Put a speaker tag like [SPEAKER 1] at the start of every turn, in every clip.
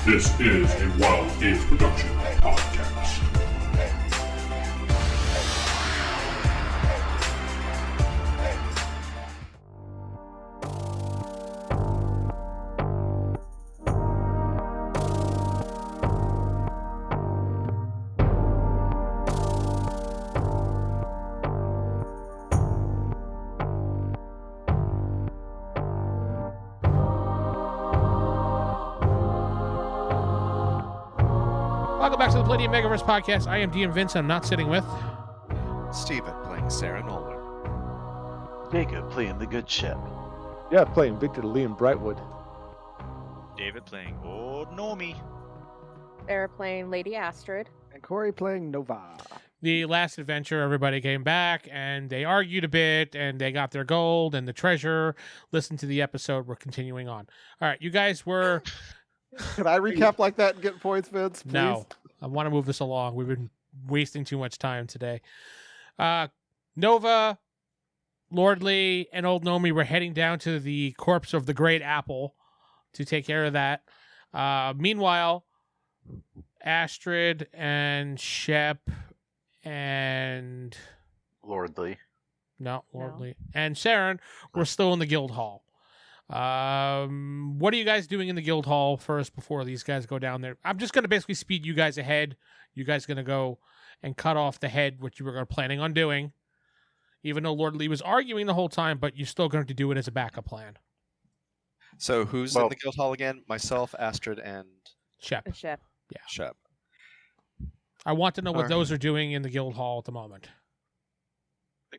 [SPEAKER 1] This is a Wild Games Production podcast.
[SPEAKER 2] Welcome back to the Palladin Megaverse podcast. I am DM Vince. I'm not sitting with
[SPEAKER 3] Steven playing Seran.
[SPEAKER 4] Jakob playing the good Shep.
[SPEAKER 5] Yeah, playing Victor Liam Brightwood.
[SPEAKER 6] David playing old Gnomey.
[SPEAKER 7] Sarah playing Lady Astrid.
[SPEAKER 8] And Corey playing Nova.
[SPEAKER 2] the last adventure. Everybody came back and they argued a bit and they got their gold and the treasure. Listen to the episode. We're continuing on. All right, you guys were...
[SPEAKER 8] Can I recap like that and get points, Vince? Please?
[SPEAKER 2] No, I want to move this along. We've been wasting too much time today. Nova, Lordly, and Old Gnomey were heading down to the corpse of the Great Apple to take care of that. Meanwhile, Astrid and Shep and...
[SPEAKER 4] Lordly.
[SPEAKER 2] No, Lordly. And Seran were still in the guild hall. What are you guys doing in the guild hall first before these guys go down there? I'm just going to basically speed you guys ahead. You guys going to go and cut off the head, which you were planning on doing, even though Lordly was arguing the whole time, but you're still going to do it as a backup plan.
[SPEAKER 3] So who's in the guild hall again? Myself, Astrid, and
[SPEAKER 2] Shep.
[SPEAKER 7] Shep.
[SPEAKER 2] Yeah.
[SPEAKER 3] Shep.
[SPEAKER 2] I want to know what those are doing in the guild hall at the moment.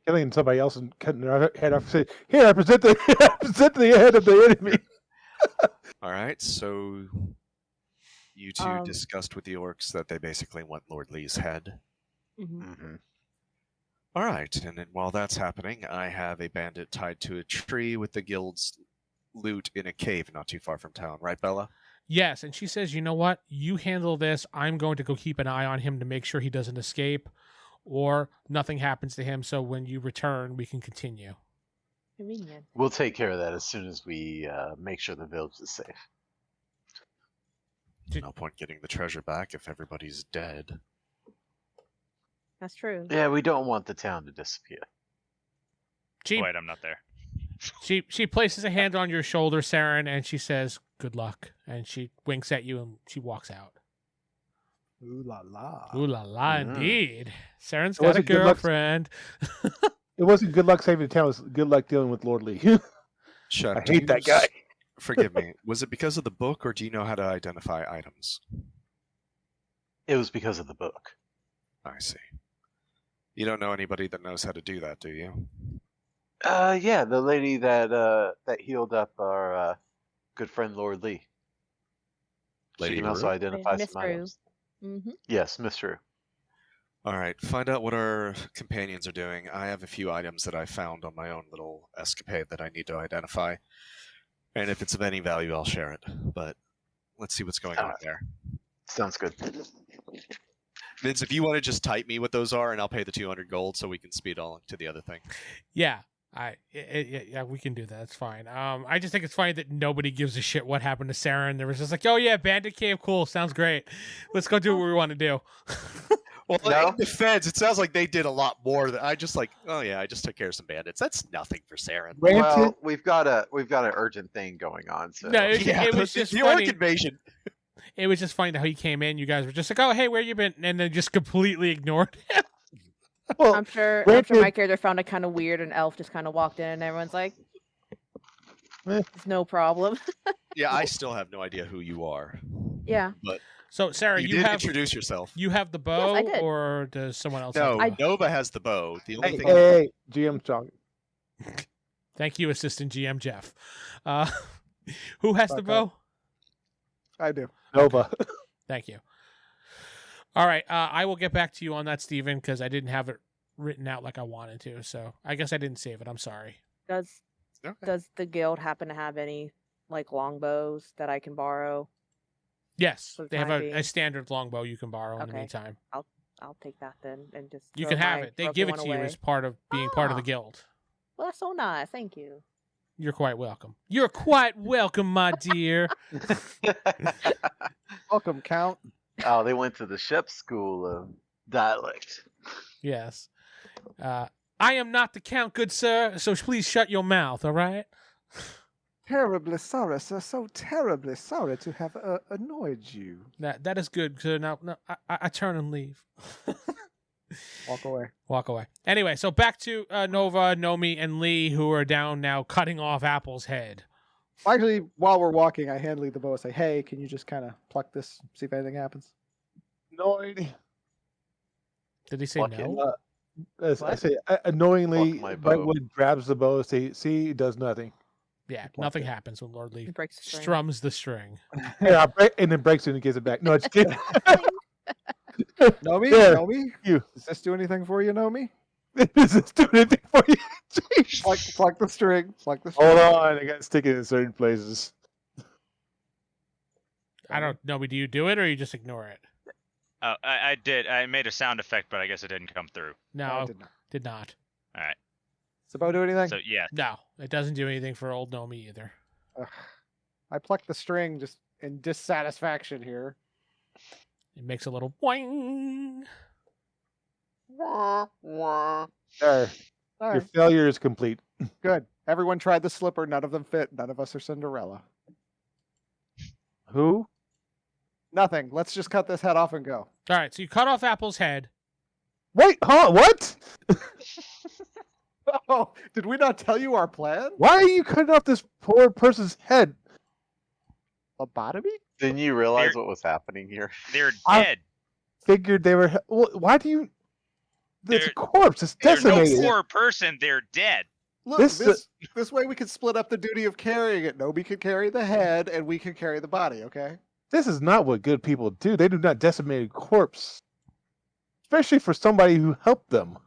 [SPEAKER 5] Killing somebody else and cutting their head off. Say, here, I present the head of the enemy.
[SPEAKER 3] All right, so you two discussed with the orcs that they basically want Lordly's head.
[SPEAKER 7] Mm-hmm.
[SPEAKER 3] All right, and then while that's happening, I have a bandit tied to a tree with the guild's loot in a cave not too far from town. Right, Bella?
[SPEAKER 2] Yes, and she says, you know what? You handle this. I'm going to go keep an eye on him to make sure he doesn't escape or nothing happens to him, so when you return, we can continue.
[SPEAKER 7] Convenient.
[SPEAKER 4] We'll take care of that as soon as we make sure the village is safe.
[SPEAKER 3] No point getting the treasure back if everybody's dead.
[SPEAKER 7] That's true.
[SPEAKER 4] Yeah, we don't want the town to disappear.
[SPEAKER 6] Wait, I'm not there.
[SPEAKER 2] She places a hand on your shoulder, Seran, and she says, good luck. And she winks at you and she walks out.
[SPEAKER 8] Ooh la la.
[SPEAKER 2] Ooh la la, indeed. Seran's
[SPEAKER 5] It
[SPEAKER 2] got a
[SPEAKER 5] wasn't good luck.
[SPEAKER 2] girlfriend.
[SPEAKER 5] It wasn't good luck saving the town. It was good luck dealing with Lordly.
[SPEAKER 3] Shep,
[SPEAKER 5] I
[SPEAKER 3] do
[SPEAKER 5] hate
[SPEAKER 3] you
[SPEAKER 5] that guy.
[SPEAKER 3] Forgive me. Was it because of the book, or do you know how to identify items?
[SPEAKER 4] It was because of the book.
[SPEAKER 3] I see. You don't know anybody that knows how to do that, do you?
[SPEAKER 4] Yeah, the lady that healed up our good friend Lordly.
[SPEAKER 3] Lady
[SPEAKER 4] She can also
[SPEAKER 3] Rue?
[SPEAKER 4] identify
[SPEAKER 7] Miss
[SPEAKER 4] some
[SPEAKER 7] Rue.
[SPEAKER 4] items.
[SPEAKER 7] Mm-hmm.
[SPEAKER 4] Yes, Miss Rue.
[SPEAKER 3] All right, find out what our companions are doing. I have a few items that I found on my own little escapade that I need to identify. And if it's of any value, I'll share it. But let's see what's going on there.
[SPEAKER 4] Sounds good.
[SPEAKER 3] Vince, if you want to just type me what those are, and I'll pay the 200 gold so we can speed on to the other thing.
[SPEAKER 2] Yeah, yeah, we can do that. It's fine. I just think it's funny that nobody gives a shit what happened to Seran. There was just like, oh yeah, Bandit Cave, cool, sounds great. Let's go do what we want to do.
[SPEAKER 3] Well,
[SPEAKER 4] No?
[SPEAKER 3] in defense, it sounds like they did a lot more than I just like. Oh yeah, I just took care of some bandits. That's nothing for Seran.
[SPEAKER 4] Well, we've got an urgent thing going on. So
[SPEAKER 2] No, it was just
[SPEAKER 3] the
[SPEAKER 2] funny.
[SPEAKER 3] orc invasion.
[SPEAKER 2] It was just funny how he came in. You guys were just like, oh hey, where you been? And then just completely ignored him.
[SPEAKER 5] Well,
[SPEAKER 7] I'm sure
[SPEAKER 5] granted-
[SPEAKER 7] my character found it kind of weird, and Elf just kind of walked in, and everyone's like, "It's no problem."
[SPEAKER 3] Yeah, I still have no idea who you are.
[SPEAKER 7] Yeah.
[SPEAKER 3] But
[SPEAKER 2] So Sarah,
[SPEAKER 3] you
[SPEAKER 2] you
[SPEAKER 3] did
[SPEAKER 2] have
[SPEAKER 3] introduce yourself.
[SPEAKER 2] you have the bow,
[SPEAKER 7] I did.
[SPEAKER 2] or does someone else?
[SPEAKER 3] No,
[SPEAKER 2] have the bow?
[SPEAKER 3] Nova has the bow. The only
[SPEAKER 5] hey,
[SPEAKER 3] thing.
[SPEAKER 5] hey, GM talking.
[SPEAKER 2] Thank you, Assistant GM Geoff. Who has the
[SPEAKER 5] Fuck
[SPEAKER 2] bow?
[SPEAKER 5] up.
[SPEAKER 8] I do.
[SPEAKER 5] Nova.
[SPEAKER 2] Thank you. All right, I will get back to you on that, Steven, because I didn't have it written out like I wanted to. So I guess I didn't save it. I'm sorry.
[SPEAKER 7] Does the guild happen to have any like longbows that I can borrow?
[SPEAKER 2] Yes,
[SPEAKER 7] For the
[SPEAKER 2] they have
[SPEAKER 7] time
[SPEAKER 2] a
[SPEAKER 7] being.
[SPEAKER 2] standard longbow you can borrow in the
[SPEAKER 7] Okay.
[SPEAKER 2] meantime.
[SPEAKER 7] I'll take that then, and just
[SPEAKER 2] You
[SPEAKER 7] throw
[SPEAKER 2] can have
[SPEAKER 7] my
[SPEAKER 2] it. They
[SPEAKER 7] broken
[SPEAKER 2] give it
[SPEAKER 7] one
[SPEAKER 2] to you
[SPEAKER 7] away.
[SPEAKER 2] as part of being part of the
[SPEAKER 7] Ah.
[SPEAKER 2] guild.
[SPEAKER 7] Well, that's so nice. Thank you.
[SPEAKER 2] You're quite welcome. You're quite welcome, my dear.
[SPEAKER 8] Welcome, Count.
[SPEAKER 4] Oh, they went to the Shep school of dialect.
[SPEAKER 2] Yes. I am not the count, good sir, so please shut your mouth, all right?
[SPEAKER 8] Terribly sorry, sir. So terribly sorry to have annoyed you.
[SPEAKER 2] That is good, sir. Now I turn and leave.
[SPEAKER 8] Walk away.
[SPEAKER 2] Walk away. Anyway, so back to Nova, Gnome, and Lee, who are down now cutting off Apple's head.
[SPEAKER 8] Actually, while we're walking, I hand Lee the bow and say, hey, can you just kind of pluck this, see if anything happens?
[SPEAKER 5] Annoyed.
[SPEAKER 2] Did he say
[SPEAKER 4] Pluck it.
[SPEAKER 2] no?
[SPEAKER 5] As I say, annoyingly,
[SPEAKER 4] Fuck my bow.
[SPEAKER 5] Brightwood grabs the bow. See, it does nothing.
[SPEAKER 2] Yeah,
[SPEAKER 8] Pluck
[SPEAKER 2] nothing
[SPEAKER 8] it.
[SPEAKER 2] happens when Lord Lee
[SPEAKER 7] He breaks the string.
[SPEAKER 2] strums the string.
[SPEAKER 5] Yeah, and then breaks it and gives it back. No, it's kidding.
[SPEAKER 8] Nomi?
[SPEAKER 5] Yeah,
[SPEAKER 8] Nomi?
[SPEAKER 5] you.
[SPEAKER 8] Does this do anything for you, Nomi?
[SPEAKER 5] Does this do anything for you? Jeez.
[SPEAKER 8] Pluck the string. Pluck the string.
[SPEAKER 5] Hold on, I got to stick it in certain places.
[SPEAKER 2] I don't know. Do you do it or you just ignore it?
[SPEAKER 6] Oh, I did. I made a sound effect, but I guess it didn't come through.
[SPEAKER 2] No,
[SPEAKER 8] I did not.
[SPEAKER 2] did not.
[SPEAKER 6] All right.
[SPEAKER 8] Does the bow do anything?
[SPEAKER 6] So yeah,
[SPEAKER 2] No, it doesn't do anything for old Gnome either.
[SPEAKER 8] Ugh. I plucked the string just in dissatisfaction here.
[SPEAKER 2] It makes a little boing.
[SPEAKER 4] Wah, wah.
[SPEAKER 5] There,
[SPEAKER 8] All
[SPEAKER 5] your
[SPEAKER 8] right,
[SPEAKER 5] failure is complete.
[SPEAKER 8] good. Everyone tried the slipper. None of them fit. None of us are Cinderella.
[SPEAKER 5] Who?
[SPEAKER 8] Nothing. Let's just cut this head off and go.
[SPEAKER 2] All right, so you cut off Apple's head.
[SPEAKER 5] Wait, huh? What?
[SPEAKER 8] Oh, did we not tell you our plan?
[SPEAKER 5] Why are you cutting off this poor person's head?
[SPEAKER 8] Lobotomy?
[SPEAKER 4] Didn't you realize
[SPEAKER 6] They're-
[SPEAKER 4] what was happening here?
[SPEAKER 6] they're
[SPEAKER 5] I-
[SPEAKER 6] dead.
[SPEAKER 5] Figured they were. Well, why do you? It's a
[SPEAKER 6] They're-
[SPEAKER 5] corpse. It's
[SPEAKER 6] There's no
[SPEAKER 5] decimated.
[SPEAKER 6] poor person. They're dead.
[SPEAKER 8] Look,
[SPEAKER 5] This-
[SPEAKER 8] this way we could split up the duty of carrying it. Nobi could carry the head, and we could carry the body. Okay.
[SPEAKER 5] This is not what good people do. They do not decimate a corpse, especially for somebody who helped them.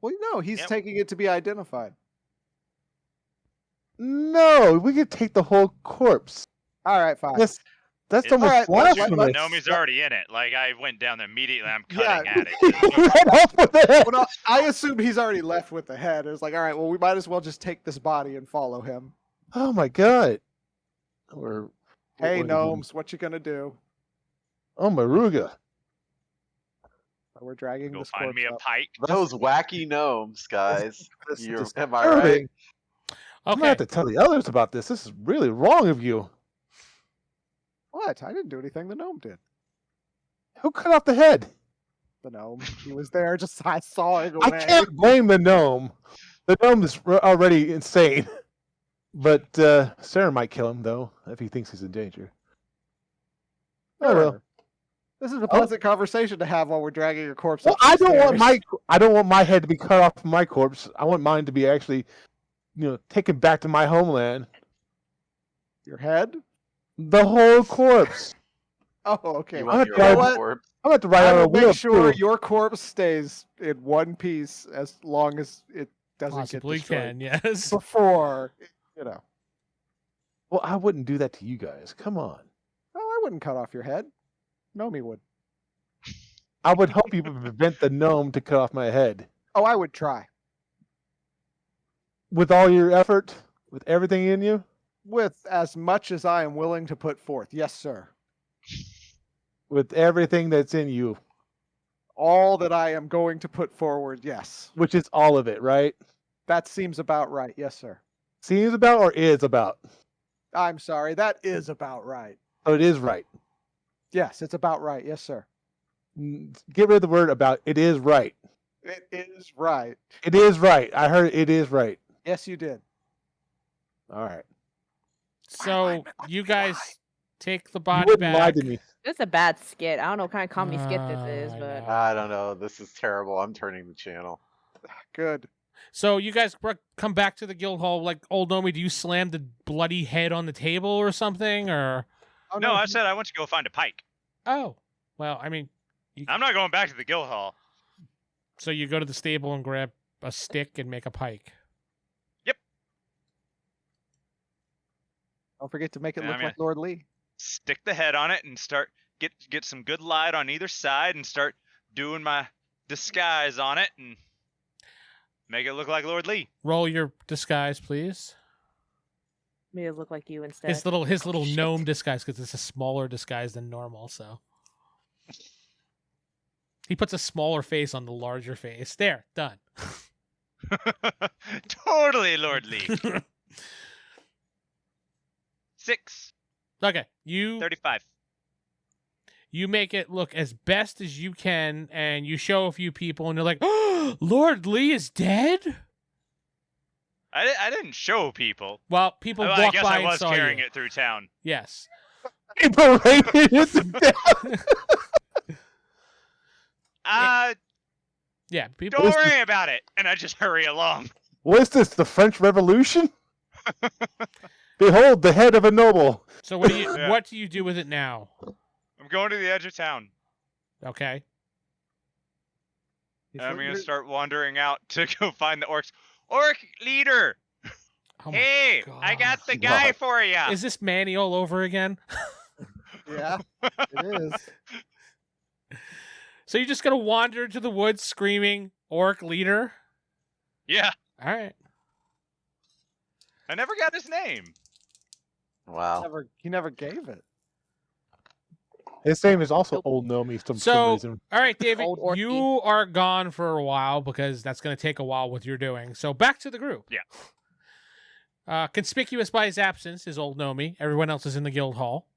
[SPEAKER 8] Well, no, he's
[SPEAKER 6] Yep.
[SPEAKER 8] taking it to be identified.
[SPEAKER 5] No, we could take the whole corpse.
[SPEAKER 8] All right, fine.
[SPEAKER 5] That's
[SPEAKER 6] It's-
[SPEAKER 5] almost
[SPEAKER 8] Alright, let's-
[SPEAKER 5] blasphemous.
[SPEAKER 6] Nomi's already in it. Like I went down there immediately. I'm cutting
[SPEAKER 8] Yeah.
[SPEAKER 6] at it.
[SPEAKER 5] You ran off with the head.
[SPEAKER 8] Well, no, I assume he's already left with the head. It was like, all right, well, we might as well just take this body and follow him.
[SPEAKER 5] Oh my god. Or
[SPEAKER 8] Hey,
[SPEAKER 5] what-
[SPEAKER 8] gnomes, what you gonna do?
[SPEAKER 5] Oh Maruga.
[SPEAKER 8] We're dragging
[SPEAKER 6] Go
[SPEAKER 8] this
[SPEAKER 6] find
[SPEAKER 8] corpse
[SPEAKER 6] me a
[SPEAKER 8] up.
[SPEAKER 6] pike.
[SPEAKER 4] Those wacky gnomes, guys.
[SPEAKER 5] This is
[SPEAKER 4] You're, am I right?
[SPEAKER 5] disturbing. I'm gonna
[SPEAKER 2] Okay.
[SPEAKER 5] have to tell the others about this. This is really wrong of you.
[SPEAKER 8] What? I didn't do anything. The gnome did.
[SPEAKER 5] Who cut off the head?
[SPEAKER 8] The gnome. He was there just sawing away.
[SPEAKER 5] I can't blame the gnome. The gnome is already insane. But Seran might kill him though if he thinks he's in danger. Oh well.
[SPEAKER 8] Sure. This is a pleasant conversation to have while we're dragging your corpse
[SPEAKER 5] Well,
[SPEAKER 8] up.
[SPEAKER 5] I
[SPEAKER 8] the
[SPEAKER 5] don't
[SPEAKER 8] stairs.
[SPEAKER 5] want my head to be cut off from my corpse. I want mine to be actually, taken back to my homeland.
[SPEAKER 8] Your head?
[SPEAKER 5] The whole corpse.
[SPEAKER 8] Oh, okay.
[SPEAKER 4] You
[SPEAKER 5] I'm
[SPEAKER 4] want
[SPEAKER 5] gonna
[SPEAKER 4] your
[SPEAKER 5] try-
[SPEAKER 4] own
[SPEAKER 8] what?
[SPEAKER 4] corpse?
[SPEAKER 5] I'm going to write
[SPEAKER 8] I
[SPEAKER 5] on a
[SPEAKER 8] will
[SPEAKER 5] wheel
[SPEAKER 8] make sure
[SPEAKER 5] too.
[SPEAKER 8] your corpse stays in one piece as long as it doesn't
[SPEAKER 2] Possibly
[SPEAKER 8] get destroyed
[SPEAKER 2] can, yes.
[SPEAKER 8] before,
[SPEAKER 5] Well, I wouldn't do that to you guys. Come on.
[SPEAKER 8] Oh, I wouldn't cut off your head. Nomi would.
[SPEAKER 5] I would hope you would prevent the gnome to cut off my head.
[SPEAKER 8] Oh, I would try.
[SPEAKER 5] With all your effort, with everything in you,
[SPEAKER 8] With as much as I am willing to put forth. Yes, sir.
[SPEAKER 5] with everything that's in you,
[SPEAKER 8] All that I am going to put forward, yes.
[SPEAKER 5] which is all of it, right?
[SPEAKER 8] That seems about right. Yes, sir.
[SPEAKER 5] Seems about or is about?
[SPEAKER 8] I'm sorry. That is about right.
[SPEAKER 5] Oh, it is right.
[SPEAKER 8] Yes, it's about right. Yes, sir.
[SPEAKER 5] Get rid of the word about. It is right.
[SPEAKER 8] It is right.
[SPEAKER 5] It is right. I heard it is right.
[SPEAKER 8] Yes, you did.
[SPEAKER 5] All right.
[SPEAKER 2] So you guys take the
[SPEAKER 5] You
[SPEAKER 2] body
[SPEAKER 5] wouldn't lie
[SPEAKER 2] back.
[SPEAKER 5] to me.
[SPEAKER 7] This is a bad skit. I don't know what kind of comedy skit this is,
[SPEAKER 2] I
[SPEAKER 7] but
[SPEAKER 2] know.
[SPEAKER 4] I don't know. This is terrible. I'm turning the channel.
[SPEAKER 8] Good.
[SPEAKER 2] So you guys come back to the guild hall. Like, old Gnome, do you slam the bloody head on the table or something? Or
[SPEAKER 8] Oh,
[SPEAKER 6] No, I said I went to go find a pike.
[SPEAKER 2] oh, well, I mean,
[SPEAKER 6] I'm not going back to the guild hall.
[SPEAKER 2] so you go to the stable and grab a stick and make a pike.
[SPEAKER 8] Don't forget to make it
[SPEAKER 6] Yeah, I
[SPEAKER 8] look
[SPEAKER 6] mean-
[SPEAKER 8] like Lord Lee.
[SPEAKER 6] Stick the head on it and start get some good light on either side and start doing my disguise on it and make it look like Lord Lee.
[SPEAKER 2] Roll your disguise, please.
[SPEAKER 7] Made it look like you instead.
[SPEAKER 2] His little gnome disguise, because it's a smaller disguise than normal. So he puts a smaller face on the larger face. There, done.
[SPEAKER 6] Totally, Lord Lee. 6.
[SPEAKER 2] Okay, you
[SPEAKER 6] 35.
[SPEAKER 2] You make it look as best as you can, and you show a few people, and you're like, "Oh, Lord Lee is dead."
[SPEAKER 6] I didn't show people.
[SPEAKER 2] Well, people
[SPEAKER 6] Well,
[SPEAKER 2] walked
[SPEAKER 6] I guess
[SPEAKER 2] by
[SPEAKER 6] I
[SPEAKER 2] and
[SPEAKER 6] was
[SPEAKER 2] saw
[SPEAKER 6] carrying
[SPEAKER 2] you.
[SPEAKER 6] it through town.
[SPEAKER 2] Yes.
[SPEAKER 5] People rated it to death.
[SPEAKER 2] Yeah, people.
[SPEAKER 6] Don't worry about it. And I just hurry along.
[SPEAKER 5] What is this, the French Revolution? Behold, the head of a noble.
[SPEAKER 2] So what do you
[SPEAKER 6] Yeah.
[SPEAKER 2] what do you do with it now?
[SPEAKER 6] I'm going to the edge of town.
[SPEAKER 2] Okay.
[SPEAKER 8] He's
[SPEAKER 6] And I'm going to
[SPEAKER 8] looking
[SPEAKER 6] start wandering out to go find the orcs. Orc leader!
[SPEAKER 2] Oh my
[SPEAKER 6] Hey, I got the guy
[SPEAKER 4] God.
[SPEAKER 6] for you.
[SPEAKER 2] Is this Manny all over again?
[SPEAKER 8] Yeah, it is.
[SPEAKER 2] So you're just gonna wander to the woods screaming, "Orc leader"?
[SPEAKER 6] Yeah,
[SPEAKER 2] All right.
[SPEAKER 6] I never got his name.
[SPEAKER 4] Wow.
[SPEAKER 8] He never gave it.
[SPEAKER 5] His name is also Old Gnomey for some
[SPEAKER 2] So,
[SPEAKER 5] reason.
[SPEAKER 2] all right, David,
[SPEAKER 7] Old orky.
[SPEAKER 2] you are gone for a while because that's going to take a while with your doing. So back to the group.
[SPEAKER 6] Yeah.
[SPEAKER 2] Conspicuous by his absence is Old Gnomey. Everyone else is in the guild hall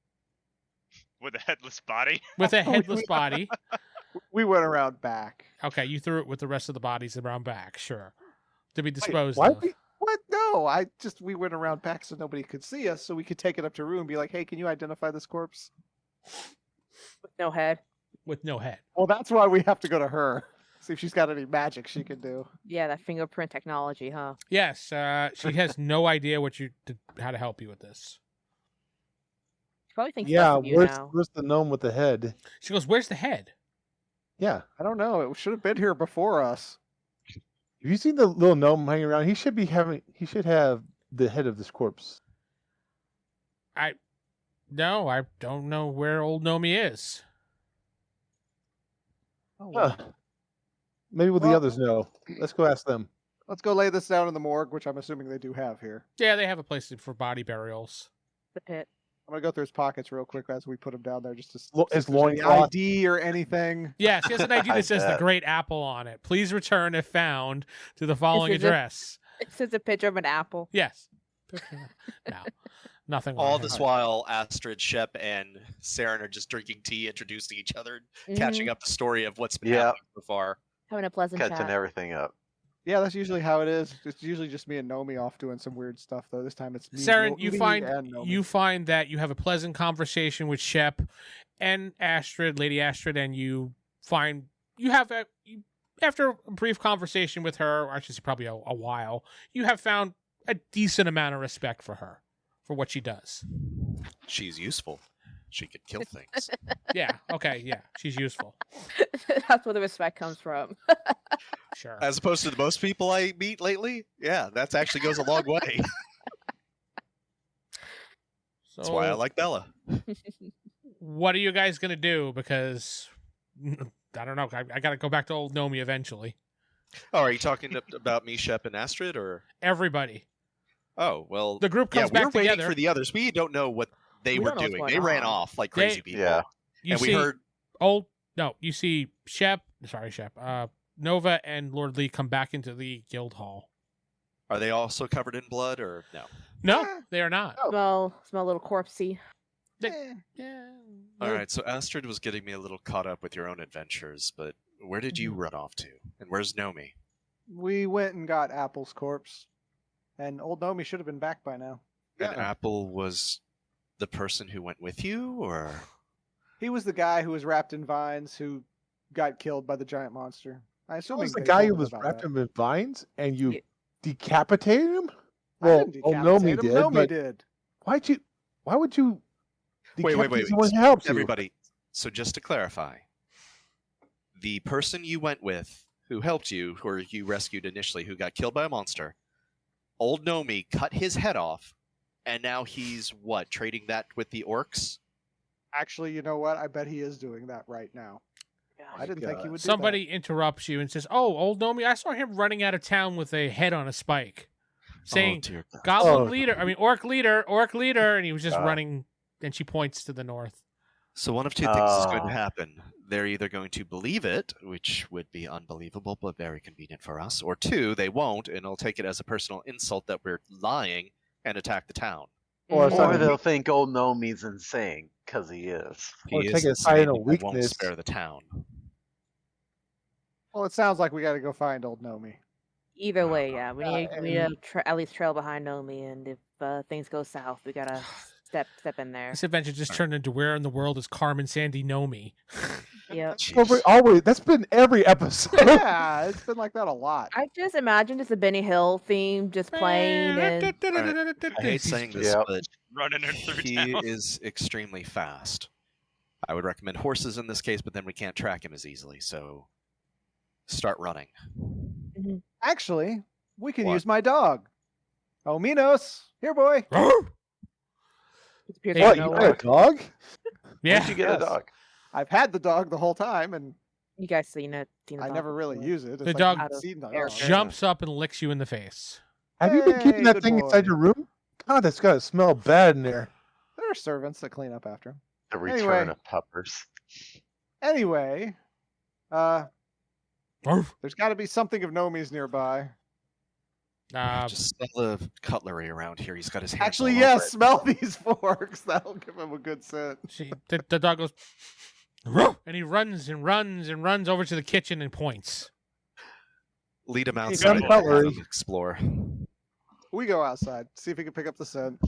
[SPEAKER 6] With a headless body.
[SPEAKER 2] with a headless body.
[SPEAKER 8] We went around back.
[SPEAKER 2] Okay, you threw it with the rest of the bodies around back, sure, to be disposed
[SPEAKER 5] Why?
[SPEAKER 2] of.
[SPEAKER 8] What? No, we went around back so nobody could see us, so we could take it up to Rue and be like, "Hey, can you identify this corpse?"
[SPEAKER 7] With no head.
[SPEAKER 2] With no head.
[SPEAKER 8] Well, that's why we have to go to her. See if she's got any magic she can do.
[SPEAKER 7] Yeah, that fingerprint technology, huh?
[SPEAKER 2] Yes, she has no idea how to help you with this.
[SPEAKER 7] She probably thinks
[SPEAKER 5] Yeah,
[SPEAKER 7] less of you
[SPEAKER 5] where's,
[SPEAKER 7] now.
[SPEAKER 5] where's the gnome with the head?
[SPEAKER 2] She goes, "Where's the head?"
[SPEAKER 5] Yeah.
[SPEAKER 8] I don't know. It should have been here before us.
[SPEAKER 5] Have you seen the little gnome hanging around? He should have the head of this corpse.
[SPEAKER 2] No, I don't know where Old Gnomey is.
[SPEAKER 8] Oh,
[SPEAKER 5] Huh. Maybe the
[SPEAKER 8] Well-
[SPEAKER 5] others know. Let's go ask them.
[SPEAKER 8] Let's go lay this down in the morgue, which I'm assuming they do have here.
[SPEAKER 2] Yeah, they have a place for body burials.
[SPEAKER 7] The pit.
[SPEAKER 8] I'm gonna go through his pockets real quick as we put him down there, just to
[SPEAKER 5] His
[SPEAKER 8] see if there's any
[SPEAKER 5] loincloth.
[SPEAKER 8] ID or anything.
[SPEAKER 2] Yes, he has an ID
[SPEAKER 4] I
[SPEAKER 2] that says the
[SPEAKER 4] bet.
[SPEAKER 2] Great Apple on it. Please return if found to the following
[SPEAKER 7] Is it-
[SPEAKER 2] address.
[SPEAKER 7] It's just a picture of an apple.
[SPEAKER 2] Yes. No, nothing.
[SPEAKER 3] All
[SPEAKER 2] on
[SPEAKER 3] this
[SPEAKER 2] it.
[SPEAKER 3] while, Astrid, Shep, and Seran are just drinking tea, introducing each other, catching
[SPEAKER 7] Mhm.
[SPEAKER 3] up the story of what's been
[SPEAKER 4] Yeah.
[SPEAKER 3] happening so far.
[SPEAKER 7] Having a pleasant
[SPEAKER 4] Catching
[SPEAKER 7] chat.
[SPEAKER 4] everything up.
[SPEAKER 8] Yeah, that's usually how it is. It's usually just me and Nomi off doing some weird stuff, though. This time it's me,
[SPEAKER 2] Saren,
[SPEAKER 8] Lee, and Nomi.
[SPEAKER 2] you find that you have a pleasant conversation with Shep and Astrid, Lady Astrid, and you find you have after a brief conversation with her, or I should say probably a while, you have found a decent amount of respect for her for what she does.
[SPEAKER 3] She's useful. She could kill things.
[SPEAKER 2] Yeah. Okay. Yeah. She's useful.
[SPEAKER 7] That's where the respect comes from.
[SPEAKER 2] Sure.
[SPEAKER 3] As opposed to the most people I meet lately, yeah, that actually goes a long way. That's why I
[SPEAKER 2] So,
[SPEAKER 3] like Bella.
[SPEAKER 2] what are you guys gonna do? Because I don't know. I gotta go back to Old Gnomey eventually.
[SPEAKER 3] Oh, are you talking about me, Shep, and Astrid, or?
[SPEAKER 2] Everybody.
[SPEAKER 3] Oh, well,
[SPEAKER 2] The group
[SPEAKER 3] yeah,
[SPEAKER 2] comes
[SPEAKER 3] we're
[SPEAKER 2] back
[SPEAKER 3] waiting
[SPEAKER 2] together.
[SPEAKER 3] for the others. We don't know what they
[SPEAKER 7] We
[SPEAKER 3] were
[SPEAKER 7] don't know what's
[SPEAKER 3] doing.
[SPEAKER 7] going
[SPEAKER 3] They ran
[SPEAKER 7] on.
[SPEAKER 3] off like crazy people.
[SPEAKER 4] Yeah.
[SPEAKER 2] You
[SPEAKER 3] and
[SPEAKER 2] see
[SPEAKER 3] we heard
[SPEAKER 2] you see Shep. Sorry, Shep. Nova and Lord Lee come back into the guild hall.
[SPEAKER 3] Are they also covered in blood or no?
[SPEAKER 2] No, they are not.
[SPEAKER 7] Smell a little corpsey.
[SPEAKER 2] Yeah.
[SPEAKER 3] All right, so Astrid was getting me a little caught up with your own adventures, but where did you run off to? And where's Gnomey?
[SPEAKER 8] We went and got Apple's corpse, and old Nomi should have been back by now.
[SPEAKER 3] And Apple was the person who went with you, or?
[SPEAKER 8] He was the guy who was wrapped in vines who got killed by the giant monster. I
[SPEAKER 5] That
[SPEAKER 8] assume
[SPEAKER 5] was the guy who was wrapped in vines and you
[SPEAKER 7] Yeah.
[SPEAKER 5] decapitated him?
[SPEAKER 8] I
[SPEAKER 5] Well,
[SPEAKER 8] didn't
[SPEAKER 5] Old
[SPEAKER 8] decapitate
[SPEAKER 5] Gnomey
[SPEAKER 8] him.
[SPEAKER 5] did,
[SPEAKER 8] Nomi
[SPEAKER 5] but
[SPEAKER 8] did.
[SPEAKER 5] why would you
[SPEAKER 3] Wait,
[SPEAKER 5] decapitate someone who helps you?
[SPEAKER 3] Everybody, so just to clarify, the person you went with who helped you, or you rescued initially, who got killed by a monster, Old Gnomey cut his head off, and now he's what, trading that with the orcs?
[SPEAKER 8] Actually, you know what? I bet he is doing that right now. I didn't think he would do
[SPEAKER 2] Somebody interrupts you and says, "Oh, Old Gnomey, I saw him running out of town with a head on a spike." saying,
[SPEAKER 3] dear God.
[SPEAKER 2] "Goblin
[SPEAKER 5] Oh.
[SPEAKER 2] leader, I mean orc leader, and he was just running. And she points to the north.
[SPEAKER 3] So one of two things is going to happen. They're either going to believe it, which would be unbelievable but very convenient for us, or two, they won't, and they'll take it as a personal insult that we're lying and attack the town.
[SPEAKER 5] Or
[SPEAKER 7] Mhm.
[SPEAKER 4] Or they'll think old Gnomey's insane, because he is.
[SPEAKER 3] He
[SPEAKER 5] Or
[SPEAKER 3] is
[SPEAKER 5] take a
[SPEAKER 3] insane,
[SPEAKER 5] sign of
[SPEAKER 3] I won't
[SPEAKER 5] weakness.
[SPEAKER 3] spare the town.
[SPEAKER 8] Well, it sounds like we got to go find old Gnomey.
[SPEAKER 7] Either way, yeah, we need
[SPEAKER 8] and-
[SPEAKER 7] to at least trail behind Gnomey, and if things go south, we gotta step in there.
[SPEAKER 2] This adventure just turned into where in the world is Carmen Sandy Gnomey?
[SPEAKER 7] Yep.
[SPEAKER 5] Always. That's been every episode.
[SPEAKER 8] Yeah, it's been like that a lot.
[SPEAKER 7] I just imagined it's a Benny Hill theme just playing, and
[SPEAKER 3] I hate saying this,
[SPEAKER 4] Yep.
[SPEAKER 3] but
[SPEAKER 6] Running her through
[SPEAKER 3] he
[SPEAKER 6] town.
[SPEAKER 3] is extremely fast. I would recommend horses in this case, but then we can't track him as easily, so start running.
[SPEAKER 8] Actually, we can
[SPEAKER 3] What?
[SPEAKER 8] use my dog. Oh, Minos, here, boy.
[SPEAKER 7] it appears
[SPEAKER 2] Hey,
[SPEAKER 7] out
[SPEAKER 5] What,
[SPEAKER 7] of
[SPEAKER 5] you
[SPEAKER 7] nowhere.
[SPEAKER 5] got a dog?
[SPEAKER 2] Yeah.
[SPEAKER 4] Where'd you get
[SPEAKER 8] Yes.
[SPEAKER 4] a dog?
[SPEAKER 8] I've had the dog the whole time, and
[SPEAKER 7] You guys seen it?
[SPEAKER 8] I never really use it. It's
[SPEAKER 2] The
[SPEAKER 8] like
[SPEAKER 2] dog-
[SPEAKER 8] you've seen the
[SPEAKER 7] Air
[SPEAKER 8] dog.
[SPEAKER 2] Jumps up and licks you in the face.
[SPEAKER 5] Have you been keeping
[SPEAKER 8] Hey,
[SPEAKER 5] that
[SPEAKER 8] good
[SPEAKER 5] thing
[SPEAKER 8] boy.
[SPEAKER 5] inside your room? God, that's got to smell bad in there.
[SPEAKER 8] There are servants that clean up after him.
[SPEAKER 4] The return
[SPEAKER 8] Anyway.
[SPEAKER 4] of puppers.
[SPEAKER 8] Anyway,
[SPEAKER 2] Arf.
[SPEAKER 8] there's got to be something of Gnomey's nearby.
[SPEAKER 3] Just smell the cutlery around here. He's got his hands
[SPEAKER 8] Actually,
[SPEAKER 3] all
[SPEAKER 8] yes,
[SPEAKER 3] over it.
[SPEAKER 8] smell these forks. That'll give him a good scent.
[SPEAKER 2] The dog goes, "Ruff," and he runs and runs and runs over to the kitchen and points.
[SPEAKER 3] Lead him
[SPEAKER 8] He's
[SPEAKER 3] outside.
[SPEAKER 8] got
[SPEAKER 3] and have
[SPEAKER 5] cutlery.
[SPEAKER 3] him explore.
[SPEAKER 8] We go outside, see if he can pick up the scent.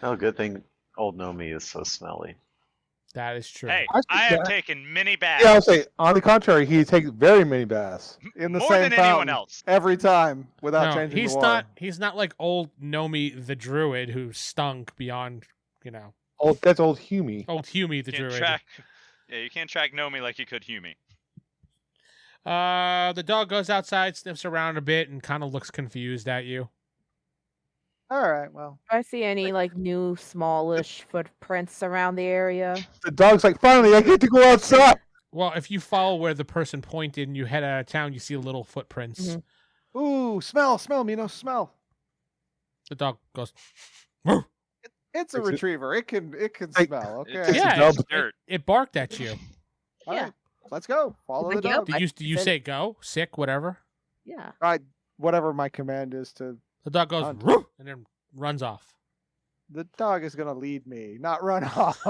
[SPEAKER 4] Oh, good thing old Gnomey is so smelly.
[SPEAKER 2] That is true.
[SPEAKER 6] Hey,
[SPEAKER 5] I see
[SPEAKER 6] I have
[SPEAKER 5] that.
[SPEAKER 6] taken many baths.
[SPEAKER 5] Yeah, I'll say, on the contrary, he takes very many baths.
[SPEAKER 8] In the
[SPEAKER 6] More
[SPEAKER 8] same
[SPEAKER 6] than anyone
[SPEAKER 8] fountain,
[SPEAKER 6] else.
[SPEAKER 8] every time without
[SPEAKER 2] No,
[SPEAKER 8] changing
[SPEAKER 2] he's
[SPEAKER 8] the water.
[SPEAKER 2] not. He's not like old Gnomey the druid who stunk beyond,
[SPEAKER 5] That's old Humie.
[SPEAKER 2] old Humie the
[SPEAKER 6] You can't
[SPEAKER 2] druid.
[SPEAKER 6] track. Yeah, you can't track Gnome like you could Hume.
[SPEAKER 2] The dog goes outside, sniffs around a bit, and kind of looks confused at you.
[SPEAKER 8] All right, well,
[SPEAKER 7] Do I see any like new smallish footprints around the area?
[SPEAKER 5] The dog's like, finally, I get to go outside.
[SPEAKER 2] Well, if you follow where the person pointed and you head out of town, you see little footprints.
[SPEAKER 7] Mhm.
[SPEAKER 8] ooh, smell, Minos, smell.
[SPEAKER 2] The dog goes, "Ruff."
[SPEAKER 8] It's a
[SPEAKER 5] Is it-
[SPEAKER 8] retriever. It can
[SPEAKER 5] Hey,
[SPEAKER 8] smell.
[SPEAKER 6] It's
[SPEAKER 8] Okay.
[SPEAKER 2] yeah,
[SPEAKER 5] dog.
[SPEAKER 6] dirt.
[SPEAKER 2] it barked at you.
[SPEAKER 8] All
[SPEAKER 7] Yeah.
[SPEAKER 8] right, let's go. Follow the
[SPEAKER 7] Like, yep.
[SPEAKER 8] dog.
[SPEAKER 2] Did you
[SPEAKER 7] said-
[SPEAKER 2] say go, sick, whatever?
[SPEAKER 7] Yeah.
[SPEAKER 8] Whatever my command is to.
[SPEAKER 2] The dog goes,
[SPEAKER 8] Hunt.
[SPEAKER 2] "Ruff," and then runs off.
[SPEAKER 8] The dog is gonna lead me, not run off.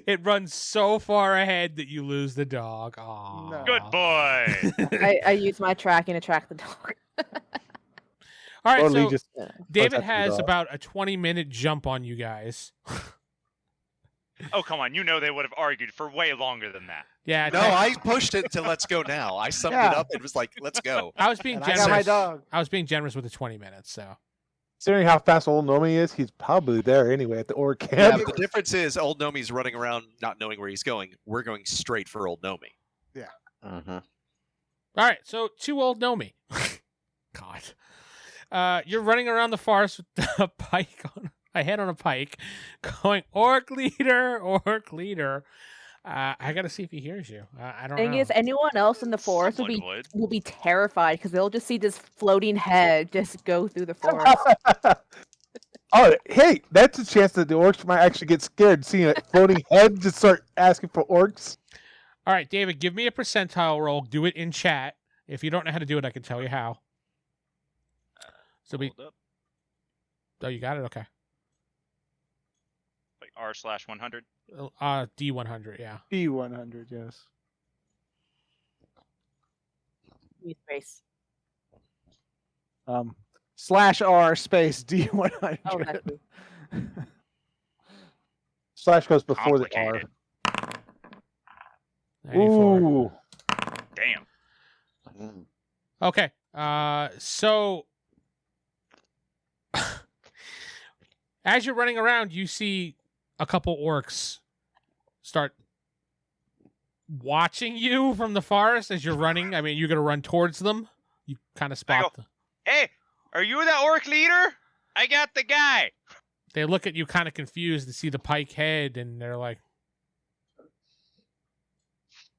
[SPEAKER 2] It runs so far ahead that you lose the dog. Aw.
[SPEAKER 8] No.
[SPEAKER 6] Good boy.
[SPEAKER 7] I use my tracking to track the dog.
[SPEAKER 2] All right,
[SPEAKER 5] Or Lee
[SPEAKER 2] so
[SPEAKER 5] just
[SPEAKER 2] David
[SPEAKER 5] after the
[SPEAKER 2] has
[SPEAKER 5] dog.
[SPEAKER 2] about a 20-minute jump on you guys.
[SPEAKER 6] Oh, come on. You know they would have argued for way longer than that.
[SPEAKER 2] Yeah,
[SPEAKER 3] No, I pushed it to let's go now. I summed
[SPEAKER 8] Yeah.
[SPEAKER 3] it up and was like, let's go.
[SPEAKER 2] I was being
[SPEAKER 8] and I got my
[SPEAKER 2] generous.
[SPEAKER 8] dog.
[SPEAKER 2] I was being generous with the 20 minutes, so.
[SPEAKER 5] considering how fast old Gnomey is, he's probably there anyway at the orc
[SPEAKER 3] Yeah,
[SPEAKER 5] camp.
[SPEAKER 3] but the difference is old Gnomey's running around not knowing where he's going. We're going straight for old Gnome.
[SPEAKER 4] Mm-hmm.
[SPEAKER 2] All right, so two old Gnomey. God. You're running around the forest with a pike on a head on a pike, going orc leader. I gotta see if he hears you. I don't
[SPEAKER 7] Thing
[SPEAKER 2] know.
[SPEAKER 7] is, anyone else in the forest
[SPEAKER 6] Someone would.
[SPEAKER 7] will be terrified because they'll just see this floating head just go through the forest.
[SPEAKER 5] Oh, hey, that's a chance that the orcs might actually get scared seeing a floating head just start asking for orcs.
[SPEAKER 2] All right, David, give me a percentile roll. Do it in chat. If you don't know how to do it, I can tell you how. So we.
[SPEAKER 6] Hold up.
[SPEAKER 2] Oh, you got it. Okay.
[SPEAKER 6] Like R/100.
[SPEAKER 2] D100. Yeah.
[SPEAKER 8] D100, yes.
[SPEAKER 7] Use space.
[SPEAKER 8] /R space D100.
[SPEAKER 7] Oh, that's true.
[SPEAKER 5] Slash goes before the R.
[SPEAKER 6] Complicated.
[SPEAKER 2] 94.
[SPEAKER 5] Ooh.
[SPEAKER 6] Damn.
[SPEAKER 4] Mm.
[SPEAKER 2] Okay. So as you're running around, you see a couple orcs start watching you from the forest as you're running. I mean, you're gonna run towards them. You kind of spot them.
[SPEAKER 6] Hey, are you the orc leader? I got the guy.
[SPEAKER 2] They look at you kind of confused to see the pike head, and they're like,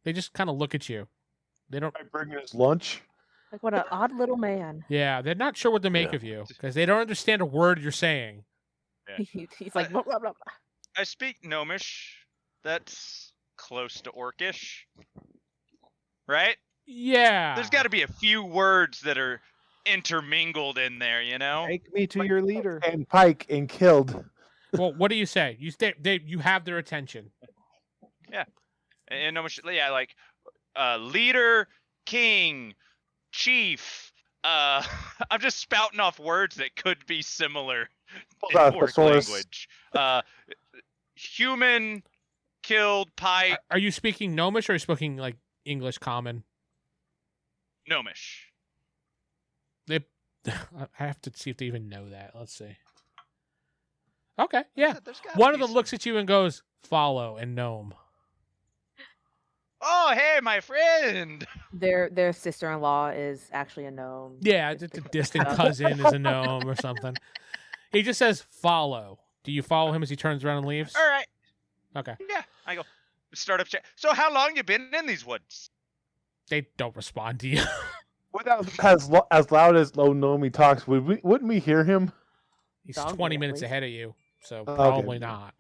[SPEAKER 2] they just kind of look at you. They don't.
[SPEAKER 5] I bring his lunch.
[SPEAKER 7] Like, what an odd little man.
[SPEAKER 2] Yeah, they're not sure what to make
[SPEAKER 4] Yeah.
[SPEAKER 2] of you because they don't understand a word you're saying.
[SPEAKER 7] He's like, blah, blah, blah, blah.
[SPEAKER 6] I speak Gnomish. That's close to Orcish. Right?
[SPEAKER 2] Yeah.
[SPEAKER 6] There's got to be a few words that are intermingled in there, you know?
[SPEAKER 8] Take me to your leader.
[SPEAKER 5] And Pike and killed.
[SPEAKER 2] Well, what do you say? You have their attention.
[SPEAKER 6] And Gnomish, yeah, like leader, king, chief. I'm just spouting off words that could be similar in
[SPEAKER 5] out
[SPEAKER 6] Orc
[SPEAKER 5] thesaurus.
[SPEAKER 6] language. Human, killed, pike,
[SPEAKER 2] Are you speaking Gnomish or are you speaking like English Common?
[SPEAKER 6] Gnomish.
[SPEAKER 2] I have to see if they even know that. Let's see. Okay, yeah.
[SPEAKER 6] There's gotta
[SPEAKER 2] One of
[SPEAKER 6] be
[SPEAKER 2] them looks at you and goes, "Follow," and gnome.
[SPEAKER 6] Oh, hey, my friend.
[SPEAKER 7] Their sister-in-law is actually a gnome.
[SPEAKER 2] Yeah,
[SPEAKER 7] Just
[SPEAKER 2] a
[SPEAKER 7] to-
[SPEAKER 2] distant cousin is a gnome or something. He just says, "Follow." Do you follow him as he turns around and leaves?
[SPEAKER 6] All right.
[SPEAKER 2] Okay.
[SPEAKER 6] Yeah, I go. Start up chat. So how long you been in these woods?
[SPEAKER 2] They don't respond to you.
[SPEAKER 5] Without as loud as Gnomey talks, wouldn't we hear him?
[SPEAKER 2] He's
[SPEAKER 7] Dog
[SPEAKER 2] 20
[SPEAKER 7] at
[SPEAKER 2] minutes
[SPEAKER 7] least.
[SPEAKER 2] ahead of you, so
[SPEAKER 5] Okay.
[SPEAKER 2] probably not.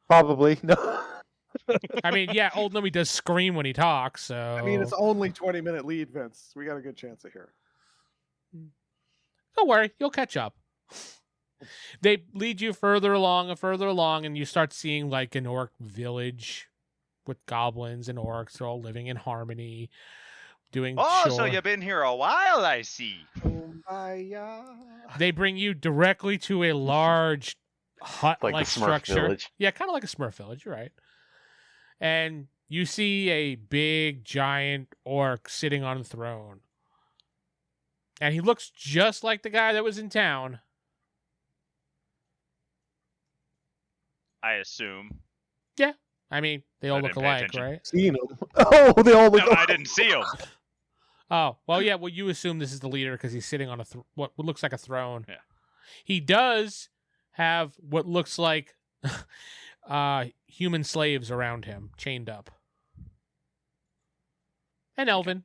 [SPEAKER 5] Probably no.
[SPEAKER 2] I mean, yeah, old Gnomey does scream when he talks, so...
[SPEAKER 8] I mean, it's only 20-minute lead, Vince. We got a good chance of hearing.
[SPEAKER 2] Don't worry, you'll catch up. They lead you further along and further along, and you start seeing like an orc village with goblins and orcs all living in harmony, doing
[SPEAKER 6] Oh, so
[SPEAKER 2] chore.
[SPEAKER 6] you've been here a while, I see.
[SPEAKER 8] Kumbaya.
[SPEAKER 2] They bring you directly to a large hut-like
[SPEAKER 4] Like the Smurf
[SPEAKER 2] structure.
[SPEAKER 4] village.
[SPEAKER 2] Yeah, kind of like a Smurf village. You're right. And you see a big, giant orc sitting on a throne, and he looks just like the guy that was in town.
[SPEAKER 6] I assume.
[SPEAKER 2] I mean, they all
[SPEAKER 6] I
[SPEAKER 2] look
[SPEAKER 6] didn't pay
[SPEAKER 2] alike,
[SPEAKER 6] attention.
[SPEAKER 2] right?
[SPEAKER 5] Seeing him. Oh, they all look.
[SPEAKER 6] No, I didn't see him.
[SPEAKER 2] Oh, well, yeah. Well, you assume this is the leader because he's sitting on a what looks like a throne.
[SPEAKER 6] Yeah.
[SPEAKER 2] He does have what looks like human slaves around him, chained up. And Elvin.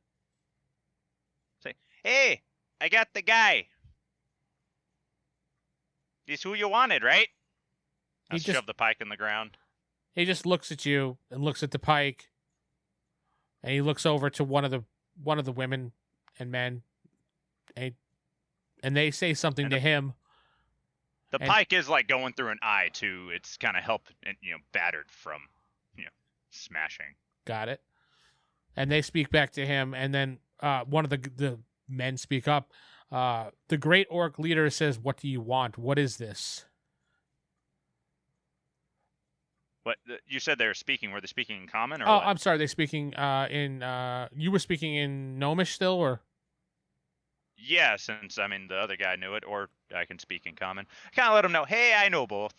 [SPEAKER 6] Hey, I got the guy. He's who you wanted, right? I
[SPEAKER 2] He just-
[SPEAKER 6] shove the pike in the ground.
[SPEAKER 2] He just looks at you and looks at the pike, and he looks over to one of the women and men, and they say something
[SPEAKER 6] And
[SPEAKER 2] to him.
[SPEAKER 6] The
[SPEAKER 2] And-
[SPEAKER 6] pike is like going through an eye too. It's kind of helped, and battered from, smashing.
[SPEAKER 2] Got it. And they speak back to him, and then one of the men speak up. The great orc leader says, "What do you want? What is this?"
[SPEAKER 6] But you said they were speaking. Were they speaking in common or
[SPEAKER 2] Oh,
[SPEAKER 6] what?
[SPEAKER 2] I'm sorry. They're speaking in. You were speaking in Gnomish still, or
[SPEAKER 6] Yeah, since the other guy knew it, or I can speak in common. Kind of let him know. Hey, I know both.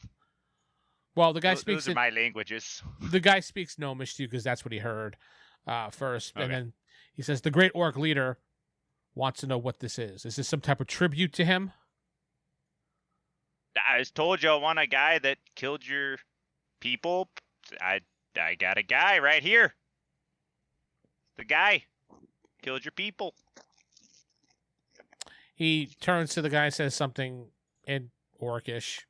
[SPEAKER 2] well, the guy
[SPEAKER 6] Those
[SPEAKER 2] speaks.
[SPEAKER 6] are my languages.
[SPEAKER 2] The guy speaks Gnomish to you because that's what he heard first, and
[SPEAKER 6] Okay.
[SPEAKER 2] then he says the great orc leader wants to know what this is. Is this some type of tribute to him?
[SPEAKER 6] I just told you I want a guy that killed your people. I got a guy right here. The guy killed your people.
[SPEAKER 2] He turns to the guy and says something in Orcish.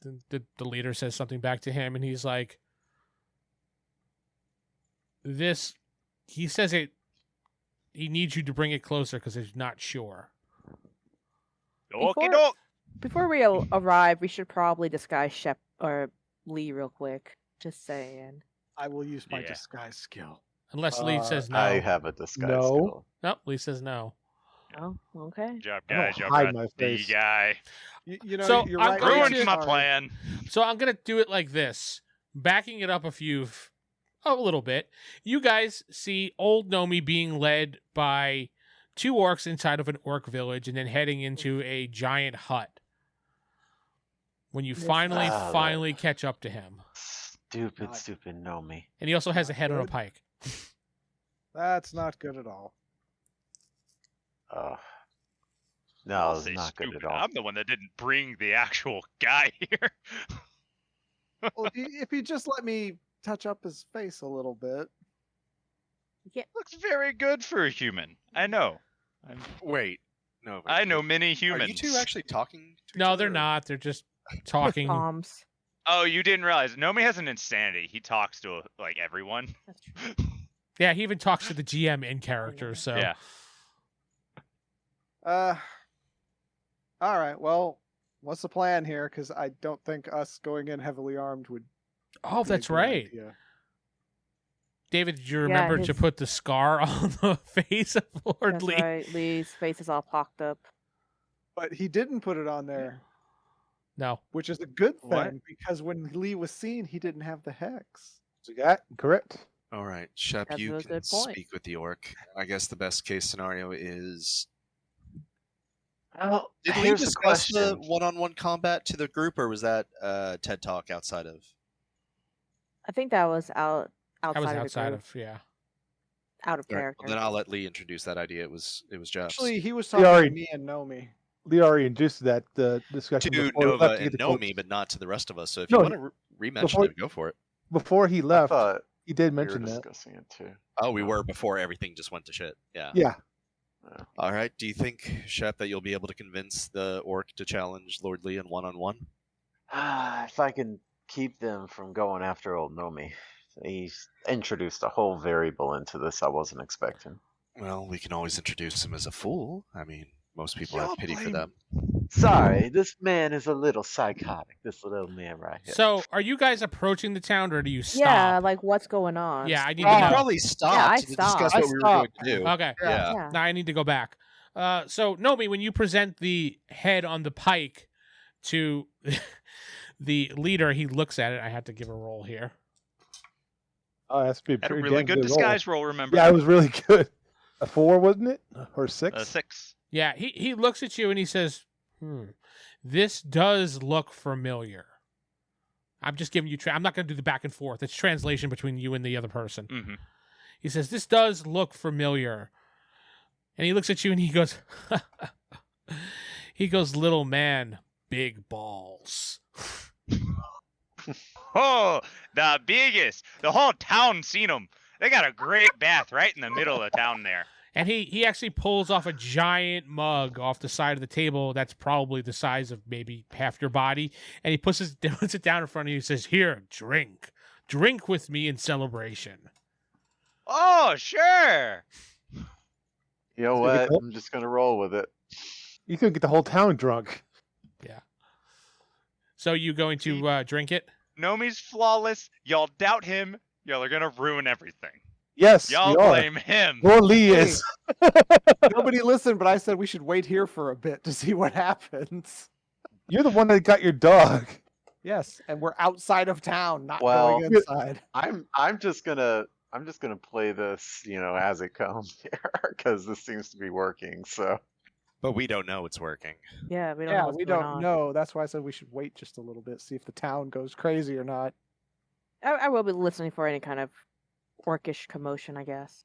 [SPEAKER 2] The leader says something back to him, and he's like, "This." He says it. He needs you to bring it closer because he's not sure.
[SPEAKER 6] Okie doke.
[SPEAKER 7] Before we arrive, we should probably disguise Shep or Lee real quick. Just saying.
[SPEAKER 8] I will use my
[SPEAKER 6] Yeah.
[SPEAKER 8] disguise skill.
[SPEAKER 2] Unless Lee says no.
[SPEAKER 4] I have a disguise
[SPEAKER 5] No.
[SPEAKER 4] skill.
[SPEAKER 2] Nope, Lee says no.
[SPEAKER 7] Oh, okay.
[SPEAKER 6] Job,
[SPEAKER 5] I don't
[SPEAKER 6] guy. Job,
[SPEAKER 5] hide
[SPEAKER 6] guy.
[SPEAKER 5] my
[SPEAKER 6] The
[SPEAKER 5] face.
[SPEAKER 6] guy.
[SPEAKER 8] You know,
[SPEAKER 2] So,
[SPEAKER 8] you're
[SPEAKER 2] I'm
[SPEAKER 8] right.
[SPEAKER 2] going
[SPEAKER 6] Ruined
[SPEAKER 2] to-
[SPEAKER 6] my
[SPEAKER 8] Sorry.
[SPEAKER 6] plan.
[SPEAKER 2] So I'm gonna do it like this, backing it up a little bit. You guys see old Gnomey being led by two orcs inside of an orc village, and then heading into a giant hut. When you
[SPEAKER 7] This-
[SPEAKER 2] finally catch up to him,
[SPEAKER 4] Stupid
[SPEAKER 8] God.
[SPEAKER 4] Gnomey.
[SPEAKER 2] and he also has a
[SPEAKER 8] Not
[SPEAKER 2] head on a
[SPEAKER 8] good.
[SPEAKER 2] pike.
[SPEAKER 8] That's not good at all.
[SPEAKER 4] No,
[SPEAKER 6] I'll
[SPEAKER 4] it's
[SPEAKER 6] say
[SPEAKER 4] not good at
[SPEAKER 6] stupid.
[SPEAKER 4] all.
[SPEAKER 6] I'm the one that didn't bring the actual guy here.
[SPEAKER 8] Well, if you just let me touch up his face a little bit.
[SPEAKER 6] Looks very good for a human. I know.
[SPEAKER 3] Wait, no. wait,
[SPEAKER 6] I know
[SPEAKER 3] wait.
[SPEAKER 6] many
[SPEAKER 3] Are
[SPEAKER 6] humans.
[SPEAKER 3] you two actually talking? To each
[SPEAKER 2] No,
[SPEAKER 3] other,
[SPEAKER 2] they're
[SPEAKER 3] or-
[SPEAKER 2] not. They're just talking.
[SPEAKER 7] Bombs.
[SPEAKER 6] Oh, you didn't realize Gnome has an insanity. He talks to like everyone.
[SPEAKER 7] That's true.
[SPEAKER 2] Yeah, he even talks to the GM in character. So
[SPEAKER 6] Yeah.
[SPEAKER 8] All right. Well, what's the plan here? Because I don't think us going in heavily armed would.
[SPEAKER 2] Oh,
[SPEAKER 8] be a
[SPEAKER 2] that's
[SPEAKER 8] good
[SPEAKER 2] right.
[SPEAKER 8] idea.
[SPEAKER 2] David, did you
[SPEAKER 7] Yeah,
[SPEAKER 2] remember to
[SPEAKER 7] his-
[SPEAKER 2] put the scar on the face of Lord
[SPEAKER 7] That's
[SPEAKER 2] Lee?
[SPEAKER 7] right. Lee's face is all pocked up.
[SPEAKER 8] But he didn't put it on there,
[SPEAKER 2] No.
[SPEAKER 8] which is a good thing
[SPEAKER 4] What?
[SPEAKER 8] because when Lee was seen, he didn't have the hex.
[SPEAKER 5] So that correct?
[SPEAKER 3] All right, Shep,
[SPEAKER 7] That's
[SPEAKER 3] you
[SPEAKER 7] a
[SPEAKER 3] can
[SPEAKER 7] good point.
[SPEAKER 3] speak with the orc. I guess the best case scenario is.
[SPEAKER 4] Well,
[SPEAKER 3] Did we
[SPEAKER 4] here's the
[SPEAKER 3] discuss the
[SPEAKER 4] question.
[SPEAKER 3] one-on-one combat to the group, or was that TED Talk outside of?
[SPEAKER 7] I think that was outside
[SPEAKER 2] That was
[SPEAKER 7] of the
[SPEAKER 2] outside
[SPEAKER 7] group,
[SPEAKER 2] of, yeah.
[SPEAKER 7] out of
[SPEAKER 3] All right,
[SPEAKER 7] character.
[SPEAKER 3] well, then I'll let Lee introduce that idea. It was Jeff's.
[SPEAKER 8] Actually, he was
[SPEAKER 5] We
[SPEAKER 8] talking
[SPEAKER 5] already-
[SPEAKER 8] to me and Nomi.
[SPEAKER 5] Lee already introduced that discussion
[SPEAKER 3] to
[SPEAKER 5] before we
[SPEAKER 3] Nova
[SPEAKER 5] left to get
[SPEAKER 3] and
[SPEAKER 5] the
[SPEAKER 3] Gnomey,
[SPEAKER 5] quotes.
[SPEAKER 3] but not to the rest of us. So if
[SPEAKER 5] No,
[SPEAKER 3] you want to re-mention
[SPEAKER 5] before-
[SPEAKER 3] it, go for it.
[SPEAKER 5] Before he
[SPEAKER 4] I
[SPEAKER 5] left,
[SPEAKER 4] thought
[SPEAKER 5] he did
[SPEAKER 4] we were
[SPEAKER 5] mention that.
[SPEAKER 4] discussing it too.
[SPEAKER 3] Oh, we were before everything just went to shit. Yeah.
[SPEAKER 5] Yeah.
[SPEAKER 3] All right. Do you think, Shep, that you'll be able to convince the orc to challenge Lord Lee in one-on-one?
[SPEAKER 4] If I can keep them from going after old Gnomey. He's introduced a whole variable into this I wasn't expecting.
[SPEAKER 3] Well, we can always introduce him as a fool. I mean, most people
[SPEAKER 4] Y'all
[SPEAKER 3] have pity for
[SPEAKER 4] blame-
[SPEAKER 3] them.
[SPEAKER 4] Sorry, this man is a little psychotic. This little man right here.
[SPEAKER 2] So, are you guys approaching the town, or do you stop?
[SPEAKER 7] Yeah, like what's going on?
[SPEAKER 2] Yeah, I need
[SPEAKER 3] We
[SPEAKER 2] to
[SPEAKER 3] could
[SPEAKER 2] know.
[SPEAKER 3] probably stop
[SPEAKER 7] I
[SPEAKER 3] to discuss
[SPEAKER 7] stopped.
[SPEAKER 3] what
[SPEAKER 8] I
[SPEAKER 3] we were going
[SPEAKER 8] stopped.
[SPEAKER 3] to do.
[SPEAKER 2] Okay.
[SPEAKER 3] Yeah.
[SPEAKER 7] Yeah.
[SPEAKER 2] Now I need to go back. So, Nomi, when you present the head on the pike to the leader, he looks at it. I have to give a roll here.
[SPEAKER 5] Oh, that's be a
[SPEAKER 6] Had a
[SPEAKER 5] pretty
[SPEAKER 6] really
[SPEAKER 5] damn
[SPEAKER 6] good
[SPEAKER 5] roll.
[SPEAKER 6] disguise roll, remember?
[SPEAKER 5] Yeah, it was really good. A 4, wasn't it? Or 6?
[SPEAKER 6] 6.
[SPEAKER 2] Yeah, he looks at you and he says, this does look familiar. I'm just giving you, I'm not going to do the back and forth. It's translation between you and the other person.
[SPEAKER 6] Mm-hmm.
[SPEAKER 2] He says, this does look familiar. And he looks at you and he goes, little man, big balls.
[SPEAKER 6] Oh, the biggest. The whole town seen them. They got a great bath right in the middle of town there.
[SPEAKER 2] And he actually pulls off a giant mug off the side of the table that's probably the size of maybe half your body. And he puts it down in front of you and says, here, drink. Drink with me in celebration.
[SPEAKER 6] Oh, sure.
[SPEAKER 4] You know
[SPEAKER 5] So
[SPEAKER 4] what?
[SPEAKER 5] we-
[SPEAKER 4] I'm just gonna roll with it.
[SPEAKER 5] You could get the whole town drunk.
[SPEAKER 2] So you going to drink it?
[SPEAKER 6] Nomi's flawless. Y'all doubt him. Y'all are going to ruin everything.
[SPEAKER 5] Yes,
[SPEAKER 6] Y'all
[SPEAKER 5] we are.
[SPEAKER 6] blame him.
[SPEAKER 5] Lord Lee
[SPEAKER 8] Hey.
[SPEAKER 5] is.
[SPEAKER 8] Nobody listened, but I said we should wait here for a bit to see what happens.
[SPEAKER 5] You're the one that got your dog.
[SPEAKER 8] Yes, and we're outside of town, not
[SPEAKER 4] Well-
[SPEAKER 8] going inside.
[SPEAKER 4] I'm just gonna play this, as it comes here, because this seems to be working. So
[SPEAKER 3] But we don't know it's working.
[SPEAKER 7] Yeah, we don't know
[SPEAKER 8] Yeah,
[SPEAKER 7] what's
[SPEAKER 8] we
[SPEAKER 7] going
[SPEAKER 8] don't
[SPEAKER 7] on.
[SPEAKER 8] know. That's why I said we should wait just a little bit, see if the town goes crazy or not.
[SPEAKER 7] I will be listening for any kind of orcish commotion, I guess.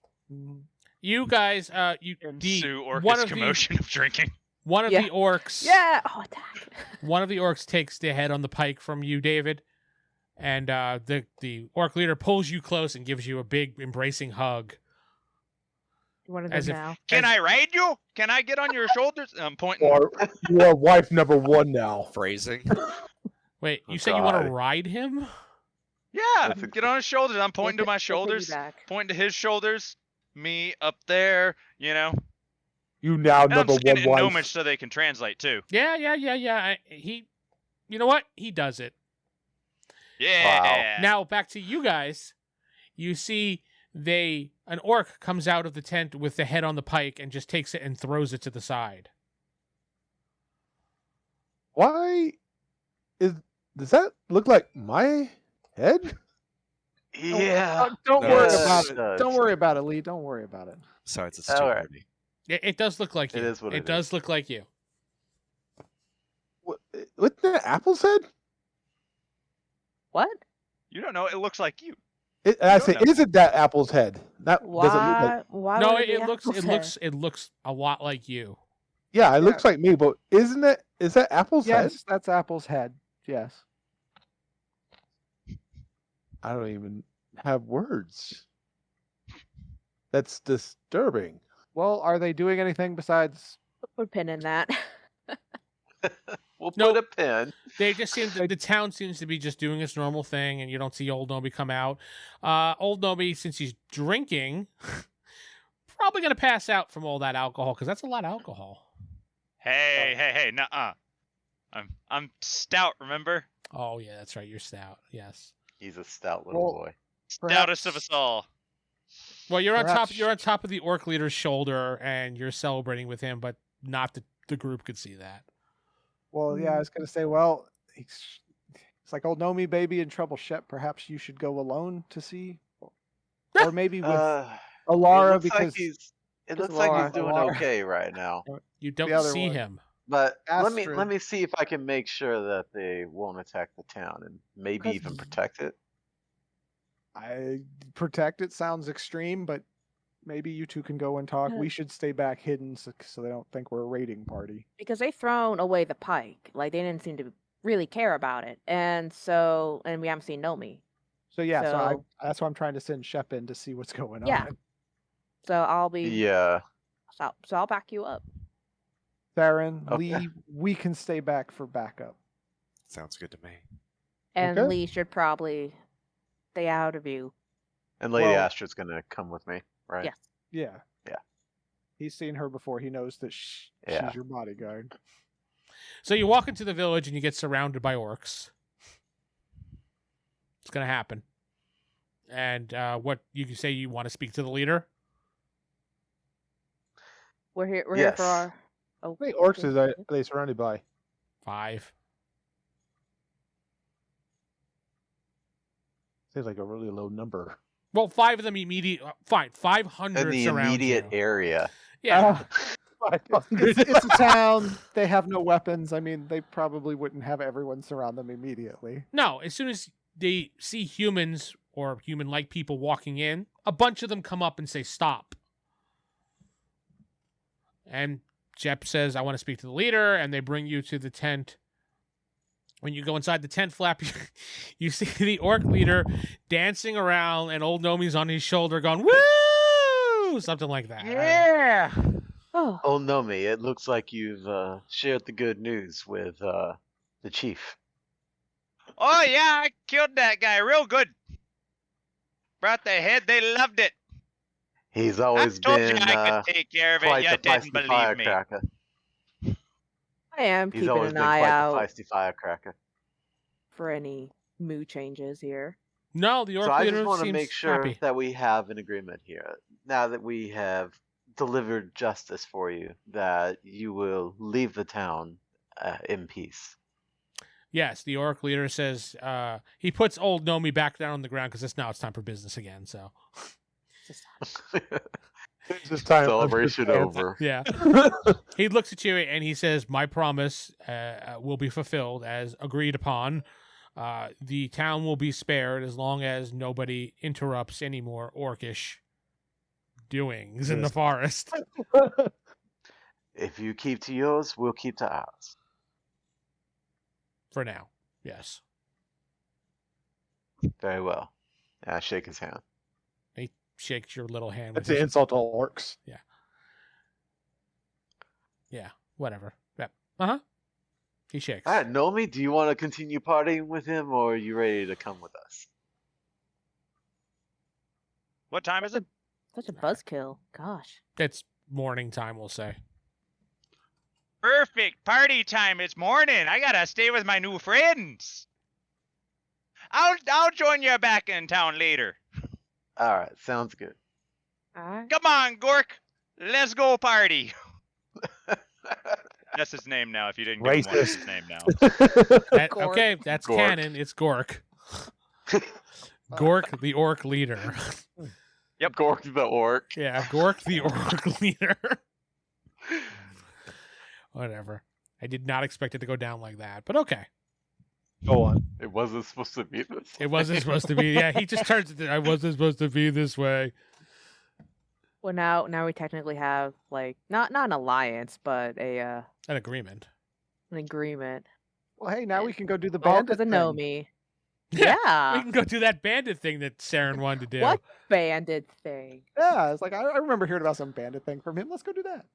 [SPEAKER 2] You guys,
[SPEAKER 6] Ensue
[SPEAKER 2] one
[SPEAKER 6] Orcus
[SPEAKER 2] of
[SPEAKER 6] commotion of drinking.
[SPEAKER 2] one of
[SPEAKER 7] Yeah.
[SPEAKER 2] the orcs,
[SPEAKER 7] Yeah! Oh, attack!
[SPEAKER 2] one of the orcs takes the head on the pike from you, David, and the orc leader pulls you close and gives you a big embracing hug.
[SPEAKER 7] One of
[SPEAKER 2] As
[SPEAKER 7] them
[SPEAKER 2] if-
[SPEAKER 7] now.
[SPEAKER 6] Can I ride you? Can I get on your shoulders? I'm pointing.
[SPEAKER 5] You are wife number 1 now.
[SPEAKER 3] Phrasing.
[SPEAKER 2] Wait,
[SPEAKER 4] Oh,
[SPEAKER 2] you say you want to
[SPEAKER 4] God.
[SPEAKER 2] ride him?
[SPEAKER 6] Yeah,
[SPEAKER 4] That's a-
[SPEAKER 6] get on his shoulders. I'm pointing to my
[SPEAKER 7] We'll
[SPEAKER 6] shoulders,
[SPEAKER 7] piggyback.
[SPEAKER 6] pointing to his shoulders, me up there,
[SPEAKER 5] You now
[SPEAKER 6] And I'm
[SPEAKER 5] number 1
[SPEAKER 6] skinning
[SPEAKER 5] wife.
[SPEAKER 6] Gnomish so they can translate too.
[SPEAKER 2] Yeah. You know what? He does it.
[SPEAKER 6] Yeah.
[SPEAKER 2] Now back to you guys. You see an orc comes out of the tent with the head on the pike and just takes it and throws it to the side.
[SPEAKER 5] Why does that look like my head?
[SPEAKER 4] yeah,
[SPEAKER 8] Don't
[SPEAKER 3] No,
[SPEAKER 8] worry
[SPEAKER 3] it's-
[SPEAKER 8] about
[SPEAKER 4] it
[SPEAKER 8] it.
[SPEAKER 4] does.
[SPEAKER 8] Don't worry about it, Lee. Don't worry about it.
[SPEAKER 3] Besides, it's
[SPEAKER 4] All
[SPEAKER 3] too
[SPEAKER 4] right.
[SPEAKER 3] dirty.
[SPEAKER 2] It does look like you.
[SPEAKER 4] It is what it
[SPEAKER 2] does look like you.
[SPEAKER 5] Wasn't that Apple's head?
[SPEAKER 7] What?
[SPEAKER 6] You don't know. It looks like you.
[SPEAKER 5] I
[SPEAKER 6] don't
[SPEAKER 5] say,
[SPEAKER 6] know.
[SPEAKER 5] isn't that Apple's head? That doesn't look like.
[SPEAKER 7] Why
[SPEAKER 2] No,
[SPEAKER 7] would
[SPEAKER 2] it
[SPEAKER 7] be
[SPEAKER 2] looks
[SPEAKER 7] Apple's
[SPEAKER 2] it looks a lot like you.
[SPEAKER 5] Yeah, it looks like me, but is that Apple's head?
[SPEAKER 8] Yes, that's Apple's head. Yes.
[SPEAKER 5] I don't even have words. That's disturbing.
[SPEAKER 8] Well, are they doing anything besides?
[SPEAKER 7] Put a pin in that.
[SPEAKER 4] We'll
[SPEAKER 2] Nope.
[SPEAKER 4] put a pin.
[SPEAKER 2] They just seem the town seems to be just doing its normal thing, and you don't see Old Gnome come out. Old Gnome, since he's drinking, probably gonna pass out from all that alcohol because that's a lot of alcohol.
[SPEAKER 6] Hey, nuh-uh. I'm stout, remember?
[SPEAKER 2] Oh yeah, that's right. You're stout. Yes.
[SPEAKER 4] He's a stout little
[SPEAKER 8] Well,
[SPEAKER 4] boy.
[SPEAKER 6] Stoutest of us all.
[SPEAKER 2] Well, you're on
[SPEAKER 8] Perhaps-
[SPEAKER 2] top. You're on top of the orc leader's shoulder, and you're celebrating with him, but not the group could see that.
[SPEAKER 8] Well, yeah, I was gonna say. Well, it's like old Gnomey baby in trouble. Shep, perhaps you should go alone to see, or maybe with
[SPEAKER 4] It
[SPEAKER 8] Alara
[SPEAKER 4] looks
[SPEAKER 8] because
[SPEAKER 4] like he's. It
[SPEAKER 7] Just
[SPEAKER 4] looks like
[SPEAKER 7] Laura.
[SPEAKER 4] he's doing
[SPEAKER 8] Laura.
[SPEAKER 4] okay right now.
[SPEAKER 2] You don't
[SPEAKER 8] other
[SPEAKER 2] see
[SPEAKER 8] one.
[SPEAKER 2] him.
[SPEAKER 4] But let
[SPEAKER 8] Astrid.
[SPEAKER 4] me see if I can make sure that they won't attack the town and maybe
[SPEAKER 8] 'Cause-
[SPEAKER 4] even protect it.
[SPEAKER 8] I protect it sounds extreme, but maybe you two can go and talk. We should stay back hidden so they don't think we're a raiding party.
[SPEAKER 7] Because they thrown away the pike. Like, they didn't seem to really care about it. And we haven't seen Gnomey.
[SPEAKER 8] So yeah,
[SPEAKER 7] So-
[SPEAKER 8] that's why I'm trying to send Shep in to see what's going
[SPEAKER 7] Yeah.
[SPEAKER 8] on.
[SPEAKER 7] So I'll be.
[SPEAKER 4] Yeah.
[SPEAKER 7] So I'll back you up.
[SPEAKER 8] Theron,
[SPEAKER 4] Okay.
[SPEAKER 8] Lee, we can stay back for backup.
[SPEAKER 3] Sounds good to me.
[SPEAKER 7] And
[SPEAKER 8] Okay.
[SPEAKER 7] Lee should probably stay out of view.
[SPEAKER 4] And Lady
[SPEAKER 8] Well-
[SPEAKER 4] Astrid's gonna come with me, right?
[SPEAKER 7] Yes.
[SPEAKER 8] Yeah.
[SPEAKER 4] Yeah.
[SPEAKER 8] He's seen her before. He knows that
[SPEAKER 4] Yeah.
[SPEAKER 8] she's your bodyguard.
[SPEAKER 2] So you walk into the village and you get surrounded by orcs. It's gonna happen. And what you can say you want to speak to the leader?
[SPEAKER 7] We're here. We're here for
[SPEAKER 4] Yes.
[SPEAKER 7] our. Oh,
[SPEAKER 5] How many orcs
[SPEAKER 7] okay.
[SPEAKER 5] are they surrounded by?
[SPEAKER 2] 5.
[SPEAKER 5] Seems like a really low number.
[SPEAKER 2] Well, 5 of them immediate. Fine, 500
[SPEAKER 4] In the
[SPEAKER 2] surround
[SPEAKER 4] immediate
[SPEAKER 2] you.
[SPEAKER 4] area.
[SPEAKER 2] Yeah.
[SPEAKER 8] It's a town. They have no weapons. I mean, they probably wouldn't have everyone surround them immediately.
[SPEAKER 2] No, as soon as they see humans or human-like people walking in, a bunch of them come up and say, "Stop." And Shep says, "I want to speak to the leader," and they bring you to the tent. When you go inside the tent flap, you see the orc leader dancing around, and old Gnomey's on his shoulder going, "Woo!" Something like that.
[SPEAKER 6] Yeah.
[SPEAKER 7] Oh,
[SPEAKER 4] Oh, Gnomey, it looks like you've shared the good news with the chief.
[SPEAKER 6] Oh yeah, I killed that guy real good. Brought the head, they loved it.
[SPEAKER 4] He's
[SPEAKER 6] I
[SPEAKER 4] always
[SPEAKER 6] told
[SPEAKER 4] been
[SPEAKER 6] you I could take care of it.
[SPEAKER 4] quite
[SPEAKER 6] You
[SPEAKER 4] the
[SPEAKER 6] didn't
[SPEAKER 4] feisty
[SPEAKER 6] believe me.
[SPEAKER 4] firecracker.
[SPEAKER 7] I am
[SPEAKER 4] He's
[SPEAKER 7] keeping
[SPEAKER 4] always
[SPEAKER 7] an
[SPEAKER 4] been
[SPEAKER 7] eye
[SPEAKER 4] quite
[SPEAKER 7] out
[SPEAKER 4] the feisty firecracker.
[SPEAKER 7] for any mood changes here.
[SPEAKER 2] No, the orc
[SPEAKER 4] So I
[SPEAKER 2] leader
[SPEAKER 4] just want to
[SPEAKER 2] seems
[SPEAKER 4] make sure
[SPEAKER 2] happy.
[SPEAKER 4] that we have an agreement here. Now that we have delivered justice for you, that you will leave the town in peace.
[SPEAKER 2] Yes, the orc leader says he puts old Gnomey back down on the ground because it's time for business again. So
[SPEAKER 5] It's just time.
[SPEAKER 4] Celebration over.
[SPEAKER 2] yeah, he looks at you and he says, "My promise will be fulfilled as agreed upon. The town will be spared as long as nobody interrupts any more orcish doings in the
[SPEAKER 5] Yes.
[SPEAKER 2] forest."
[SPEAKER 4] If you keep to yours, we'll keep to ours.
[SPEAKER 2] For now, yes.
[SPEAKER 4] Very well. And I shake his hand.
[SPEAKER 2] He shakes your little hand. With
[SPEAKER 5] That's an insult to all orcs.
[SPEAKER 2] Yeah, whatever. Yep. Uh-huh. He shakes.
[SPEAKER 4] All right, Gnomey, do you want to continue partying with him, or are you ready to come with us?
[SPEAKER 6] What time is it?
[SPEAKER 7] Such a buzzkill. Gosh.
[SPEAKER 2] It's morning time, we'll say.
[SPEAKER 6] Perfect party time. It's morning. I gotta stay with my new friends. I'll join you back in town later.
[SPEAKER 4] All right, sounds good.
[SPEAKER 7] All right.
[SPEAKER 6] Come on, Gork. Let's go party. That's his name now. If you didn't give him one, that's his name now.
[SPEAKER 7] Gork.
[SPEAKER 2] Okay, that's
[SPEAKER 4] Gork.
[SPEAKER 2] canon. It's Gork. Gork, the orc leader.
[SPEAKER 4] Yep, Gork the orc.
[SPEAKER 2] Yeah, Gork, the orc leader. Whatever. I did not expect it to go down like that, but okay.
[SPEAKER 5] Go on.
[SPEAKER 4] It wasn't supposed to be this.
[SPEAKER 2] It wasn't supposed to be. Yeah, he just turns it. I wasn't supposed to be this way.
[SPEAKER 7] Well, now we technically have like not an alliance, but
[SPEAKER 2] An agreement.
[SPEAKER 7] an agreement.
[SPEAKER 8] Well, hey, now we can go do the
[SPEAKER 7] All
[SPEAKER 8] bandit
[SPEAKER 7] because of
[SPEAKER 8] thing.
[SPEAKER 7] Gnomey.
[SPEAKER 2] We
[SPEAKER 7] Yeah.
[SPEAKER 2] can go do that bandit thing that Seran wanted to do.
[SPEAKER 7] What bandit thing?
[SPEAKER 8] Yeah, it's like I remember hearing about some bandit thing from him. Let's go do that.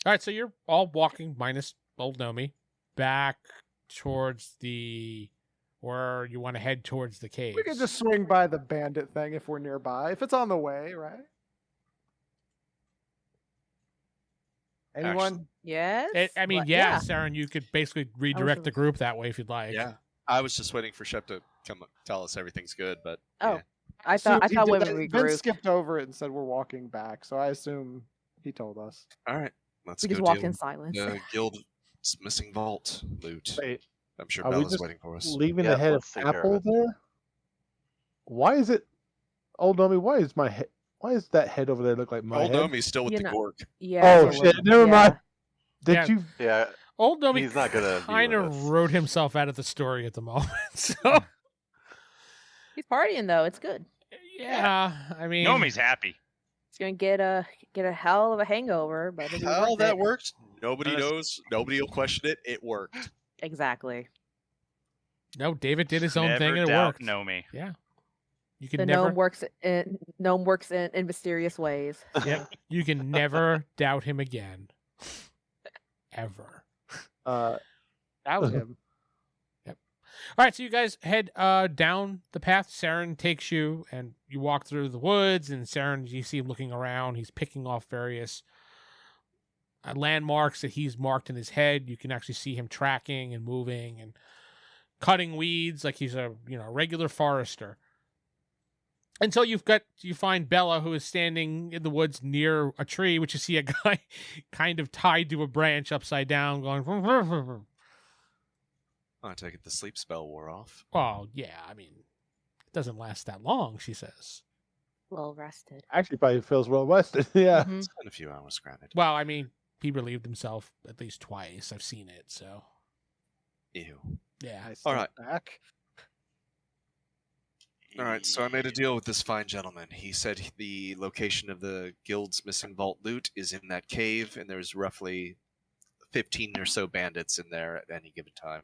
[SPEAKER 2] All right, so you're all walking, minus old Gnomey, back towards or you want to head towards the caves.
[SPEAKER 8] We can just swing by the bandit thing if we're nearby. If it's on the way, right? Anyone?
[SPEAKER 7] Yes.
[SPEAKER 2] I mean,
[SPEAKER 7] What-
[SPEAKER 2] yeah, Seran, you could basically redirect the group that way if you'd like.
[SPEAKER 3] Yeah. I was just waiting for Shep to come tell us everything's good, but
[SPEAKER 7] Oh,
[SPEAKER 3] yeah.
[SPEAKER 7] I
[SPEAKER 8] Assumed
[SPEAKER 7] thought
[SPEAKER 8] he
[SPEAKER 7] when
[SPEAKER 8] did
[SPEAKER 7] we
[SPEAKER 8] that. Vince
[SPEAKER 7] regrouped,
[SPEAKER 8] skipped over it and said we're walking back, so I assume he told us.
[SPEAKER 3] All right, let's
[SPEAKER 7] we
[SPEAKER 3] go
[SPEAKER 7] just walked
[SPEAKER 3] deal
[SPEAKER 7] in
[SPEAKER 3] with
[SPEAKER 7] silence.
[SPEAKER 3] the guild's missing vault loot.
[SPEAKER 5] Wait,
[SPEAKER 3] I'm sure
[SPEAKER 5] are we
[SPEAKER 3] Bella's
[SPEAKER 5] just
[SPEAKER 3] waiting for us.
[SPEAKER 5] leaving
[SPEAKER 4] Yeah,
[SPEAKER 5] the head of
[SPEAKER 4] let's take care of
[SPEAKER 5] Apple
[SPEAKER 4] it.
[SPEAKER 5] there? Why is it, old Gnomey? Why is my head? Why is that head over there look like my
[SPEAKER 3] Old
[SPEAKER 5] head?
[SPEAKER 3] Gnomey's still with
[SPEAKER 7] You
[SPEAKER 3] the
[SPEAKER 7] know-
[SPEAKER 3] gork.
[SPEAKER 7] Yeah.
[SPEAKER 5] Oh
[SPEAKER 7] it's a
[SPEAKER 5] shit!
[SPEAKER 7] little-
[SPEAKER 5] Never
[SPEAKER 7] yeah.
[SPEAKER 5] mind. Did
[SPEAKER 2] Yeah.
[SPEAKER 5] you?
[SPEAKER 4] Yeah,
[SPEAKER 2] Old Gnomey
[SPEAKER 4] he's not gonna be
[SPEAKER 2] kind
[SPEAKER 4] with
[SPEAKER 2] of
[SPEAKER 4] us.
[SPEAKER 2] wrote himself out of the story at the moment. So,
[SPEAKER 7] He's partying though. It's good.
[SPEAKER 2] yeah, I mean,
[SPEAKER 6] Gnomey's happy.
[SPEAKER 7] He's gonna get a hell of a hangover, but it'll be
[SPEAKER 3] How
[SPEAKER 7] worth
[SPEAKER 3] that
[SPEAKER 7] it.
[SPEAKER 3] worked? Nobody
[SPEAKER 6] Honest-
[SPEAKER 3] knows. Nobody will question it. It worked.
[SPEAKER 7] Exactly.
[SPEAKER 2] no, David did his own
[SPEAKER 6] Never
[SPEAKER 2] thing and it
[SPEAKER 6] doubt
[SPEAKER 2] worked.
[SPEAKER 6] Gnomey.
[SPEAKER 2] Yeah, you can
[SPEAKER 7] The
[SPEAKER 2] never.
[SPEAKER 7] gnome works in mysterious ways.
[SPEAKER 2] Yep, you can never doubt him again, ever.
[SPEAKER 8] That was him.
[SPEAKER 2] All right, so you guys head down the path. Seran takes you, and you walk through the woods. And Seran, you see him looking around. He's picking off various landmarks that he's marked in his head. You can actually see him tracking and moving and cutting weeds like he's a regular forester. Until you find Bella, who is standing in the woods near a tree, which you see a guy kind of tied to a branch upside down, going.
[SPEAKER 3] I take it the sleep spell wore off.
[SPEAKER 2] Well, yeah, I mean, it doesn't last that long, she says.
[SPEAKER 7] Well rested.
[SPEAKER 5] Actually, probably feels well rested. Yeah.
[SPEAKER 7] Mhm.
[SPEAKER 3] It's been a few hours, granted.
[SPEAKER 2] Well, I mean, he relieved himself at least twice. I've seen it, so
[SPEAKER 3] Ew.
[SPEAKER 2] yeah.
[SPEAKER 8] I
[SPEAKER 3] All right.
[SPEAKER 8] stepped back.
[SPEAKER 3] All right, so I made a deal with this fine gentleman. He said the location of the guild's missing vault loot is in that cave, and there's roughly 15 or so bandits in there at any given time.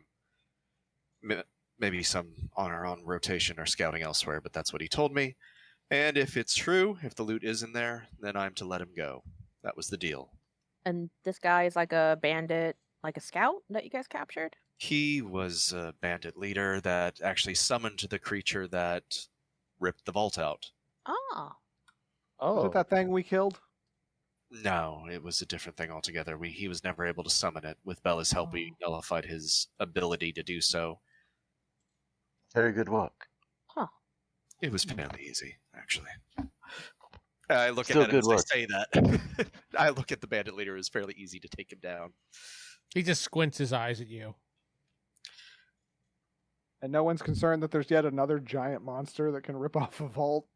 [SPEAKER 3] Maybe some on rotation or scouting elsewhere, but that's what he told me. And if it's true, if the loot is in there, then I'm to let him go. That was the deal.
[SPEAKER 7] And this guy is like a bandit, like a scout that you guys captured?
[SPEAKER 3] He was a bandit leader that actually summoned the creature that ripped the vault out.
[SPEAKER 7] Ah.
[SPEAKER 8] Was
[SPEAKER 5] Oh.
[SPEAKER 8] it that thing we killed?
[SPEAKER 3] No, it was a different thing altogether. He was never able to summon it. With Bella's help, we nullified his ability to do so.
[SPEAKER 4] Very good work.
[SPEAKER 3] It was fairly easy, actually. I look
[SPEAKER 4] Still
[SPEAKER 3] at it
[SPEAKER 4] good
[SPEAKER 3] as
[SPEAKER 4] work.
[SPEAKER 3] I say that. I look at the bandit leader as fairly easy to take him down.
[SPEAKER 2] He just squints his eyes at you.
[SPEAKER 8] And no one's concerned that there's yet another giant monster that can rip off a vault.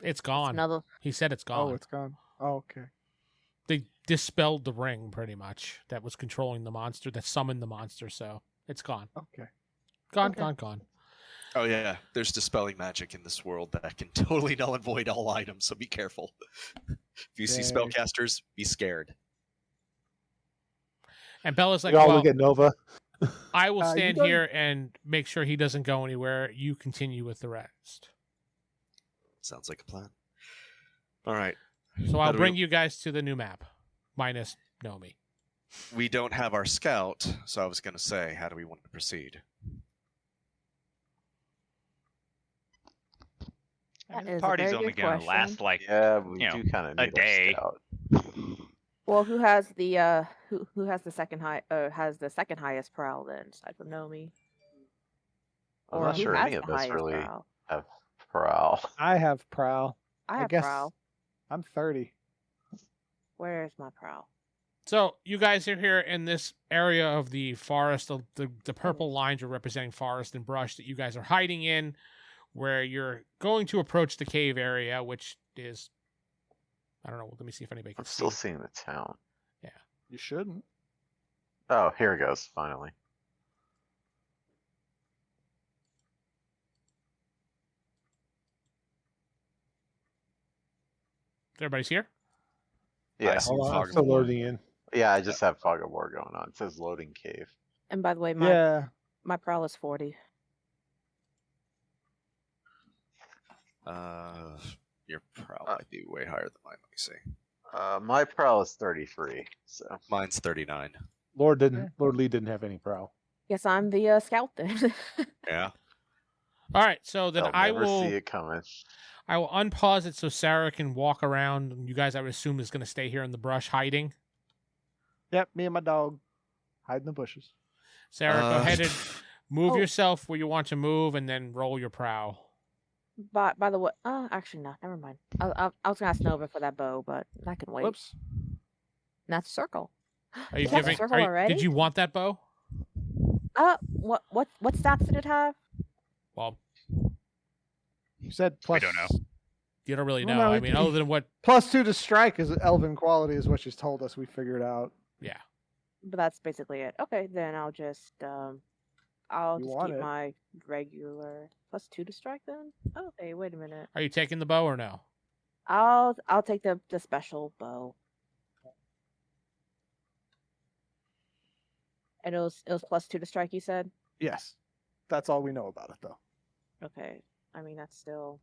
[SPEAKER 2] It's gone.
[SPEAKER 7] Another.
[SPEAKER 2] He said it's gone.
[SPEAKER 8] Oh, it's gone. Oh, okay.
[SPEAKER 2] They dispelled the ring, pretty much, that was controlling the monster, that summoned the monster, so it's gone.
[SPEAKER 8] Okay.
[SPEAKER 2] Gone,
[SPEAKER 8] Okay.
[SPEAKER 2] gone.
[SPEAKER 3] Oh yeah, there's dispelling magic in this world that can totally null and void all items, so be careful. If you see
[SPEAKER 8] Yay.
[SPEAKER 3] spellcasters, be scared.
[SPEAKER 2] And Bella's like,
[SPEAKER 5] we all
[SPEAKER 2] well,
[SPEAKER 5] look at Nova.
[SPEAKER 2] I will
[SPEAKER 8] you
[SPEAKER 2] stand
[SPEAKER 8] done-
[SPEAKER 2] here and make sure he doesn't go anywhere. You continue with the rest.
[SPEAKER 3] Sounds like a plan. All right.
[SPEAKER 2] So
[SPEAKER 3] How
[SPEAKER 2] I'll
[SPEAKER 3] do
[SPEAKER 2] bring
[SPEAKER 3] we-
[SPEAKER 2] you guys to the new map, minus Gnomey.
[SPEAKER 3] We don't have our scout, so I was going to say, how do we want to proceed?
[SPEAKER 6] I mean,
[SPEAKER 7] That
[SPEAKER 6] the
[SPEAKER 7] is a
[SPEAKER 6] party's
[SPEAKER 7] very
[SPEAKER 6] only
[SPEAKER 7] good
[SPEAKER 6] gonna
[SPEAKER 7] question.
[SPEAKER 6] last like
[SPEAKER 4] Yeah, we
[SPEAKER 6] you know,
[SPEAKER 4] do kind of
[SPEAKER 6] a
[SPEAKER 4] need
[SPEAKER 6] day.
[SPEAKER 4] scout.
[SPEAKER 7] Well, who has the who has the second highest prowl then, aside from Gnomey?
[SPEAKER 4] I'm
[SPEAKER 7] Or
[SPEAKER 4] not
[SPEAKER 7] who
[SPEAKER 4] sure
[SPEAKER 7] has
[SPEAKER 4] any of
[SPEAKER 7] the
[SPEAKER 4] us
[SPEAKER 7] highest
[SPEAKER 4] really
[SPEAKER 7] prowl?
[SPEAKER 4] have prowl.
[SPEAKER 8] I have prowl.
[SPEAKER 7] I have
[SPEAKER 8] guess
[SPEAKER 7] prowl.
[SPEAKER 8] I'm 30.
[SPEAKER 7] Where is my prowl?
[SPEAKER 2] So you guys are here in this area of the forest. The purple lines are representing forest and brush that you guys are hiding in, where you're going to approach the cave area, which is, I don't know. Let me see if anybody can
[SPEAKER 4] I'm
[SPEAKER 2] see.
[SPEAKER 4] still seeing the town.
[SPEAKER 8] You shouldn't.
[SPEAKER 4] Oh, here it goes, finally.
[SPEAKER 2] Everybody's here.
[SPEAKER 4] Yeah,
[SPEAKER 3] see.
[SPEAKER 5] Hold on,
[SPEAKER 3] Fog
[SPEAKER 5] I'm
[SPEAKER 3] of
[SPEAKER 5] still
[SPEAKER 3] War.
[SPEAKER 5] loading in.
[SPEAKER 4] yeah, I just have Fog of War going on. It says loading cave.
[SPEAKER 7] And by the way,
[SPEAKER 8] Yeah.
[SPEAKER 7] my prowl is 40.
[SPEAKER 3] Your prowl might be way higher than mine. Let me see.
[SPEAKER 4] My prowl is 33. So
[SPEAKER 3] Mine's 39.
[SPEAKER 5] Lord Lee didn't have any prowl.
[SPEAKER 7] Guess I'm the scout then.
[SPEAKER 3] Yeah.
[SPEAKER 2] All right, so then
[SPEAKER 4] they'll
[SPEAKER 2] I
[SPEAKER 4] never
[SPEAKER 2] will
[SPEAKER 4] see it coming.
[SPEAKER 2] I will unpause it so Sarah can walk around. And you guys, I would assume, is going to stay here in the brush hiding.
[SPEAKER 8] Yep, me and my dog hide in the bushes.
[SPEAKER 2] Sarah, go ahead and move
[SPEAKER 7] Oh.
[SPEAKER 2] yourself where you want to move, and then roll your prowl.
[SPEAKER 7] by the way, actually no, never mind. I was gonna ask Nova for that bow, but that can wait.
[SPEAKER 8] Whoops.
[SPEAKER 7] And that's a circle.
[SPEAKER 2] Are you
[SPEAKER 7] Is that a
[SPEAKER 2] giving?
[SPEAKER 7] circle already?
[SPEAKER 2] Did you want that bow?
[SPEAKER 7] What stats did it have?
[SPEAKER 2] Well,
[SPEAKER 8] You said plus.
[SPEAKER 6] don't know.
[SPEAKER 2] you don't really
[SPEAKER 8] Well,
[SPEAKER 2] know.
[SPEAKER 8] no,
[SPEAKER 2] I mean, other than what?
[SPEAKER 8] +2 to strike is elven quality, is what she's told us. We figured out.
[SPEAKER 2] Yeah.
[SPEAKER 7] But that's basically it. Okay, then I'll just I'll
[SPEAKER 8] You
[SPEAKER 7] just
[SPEAKER 8] want
[SPEAKER 7] keep
[SPEAKER 8] it.
[SPEAKER 7] my regular +2 to strike then. Okay, wait a minute.
[SPEAKER 2] Are you taking the bow or no?
[SPEAKER 7] I'll take the special bow. And it was +2 to strike, you said?
[SPEAKER 8] Yes. That's all we know about it, though.
[SPEAKER 7] Okay. I mean that's still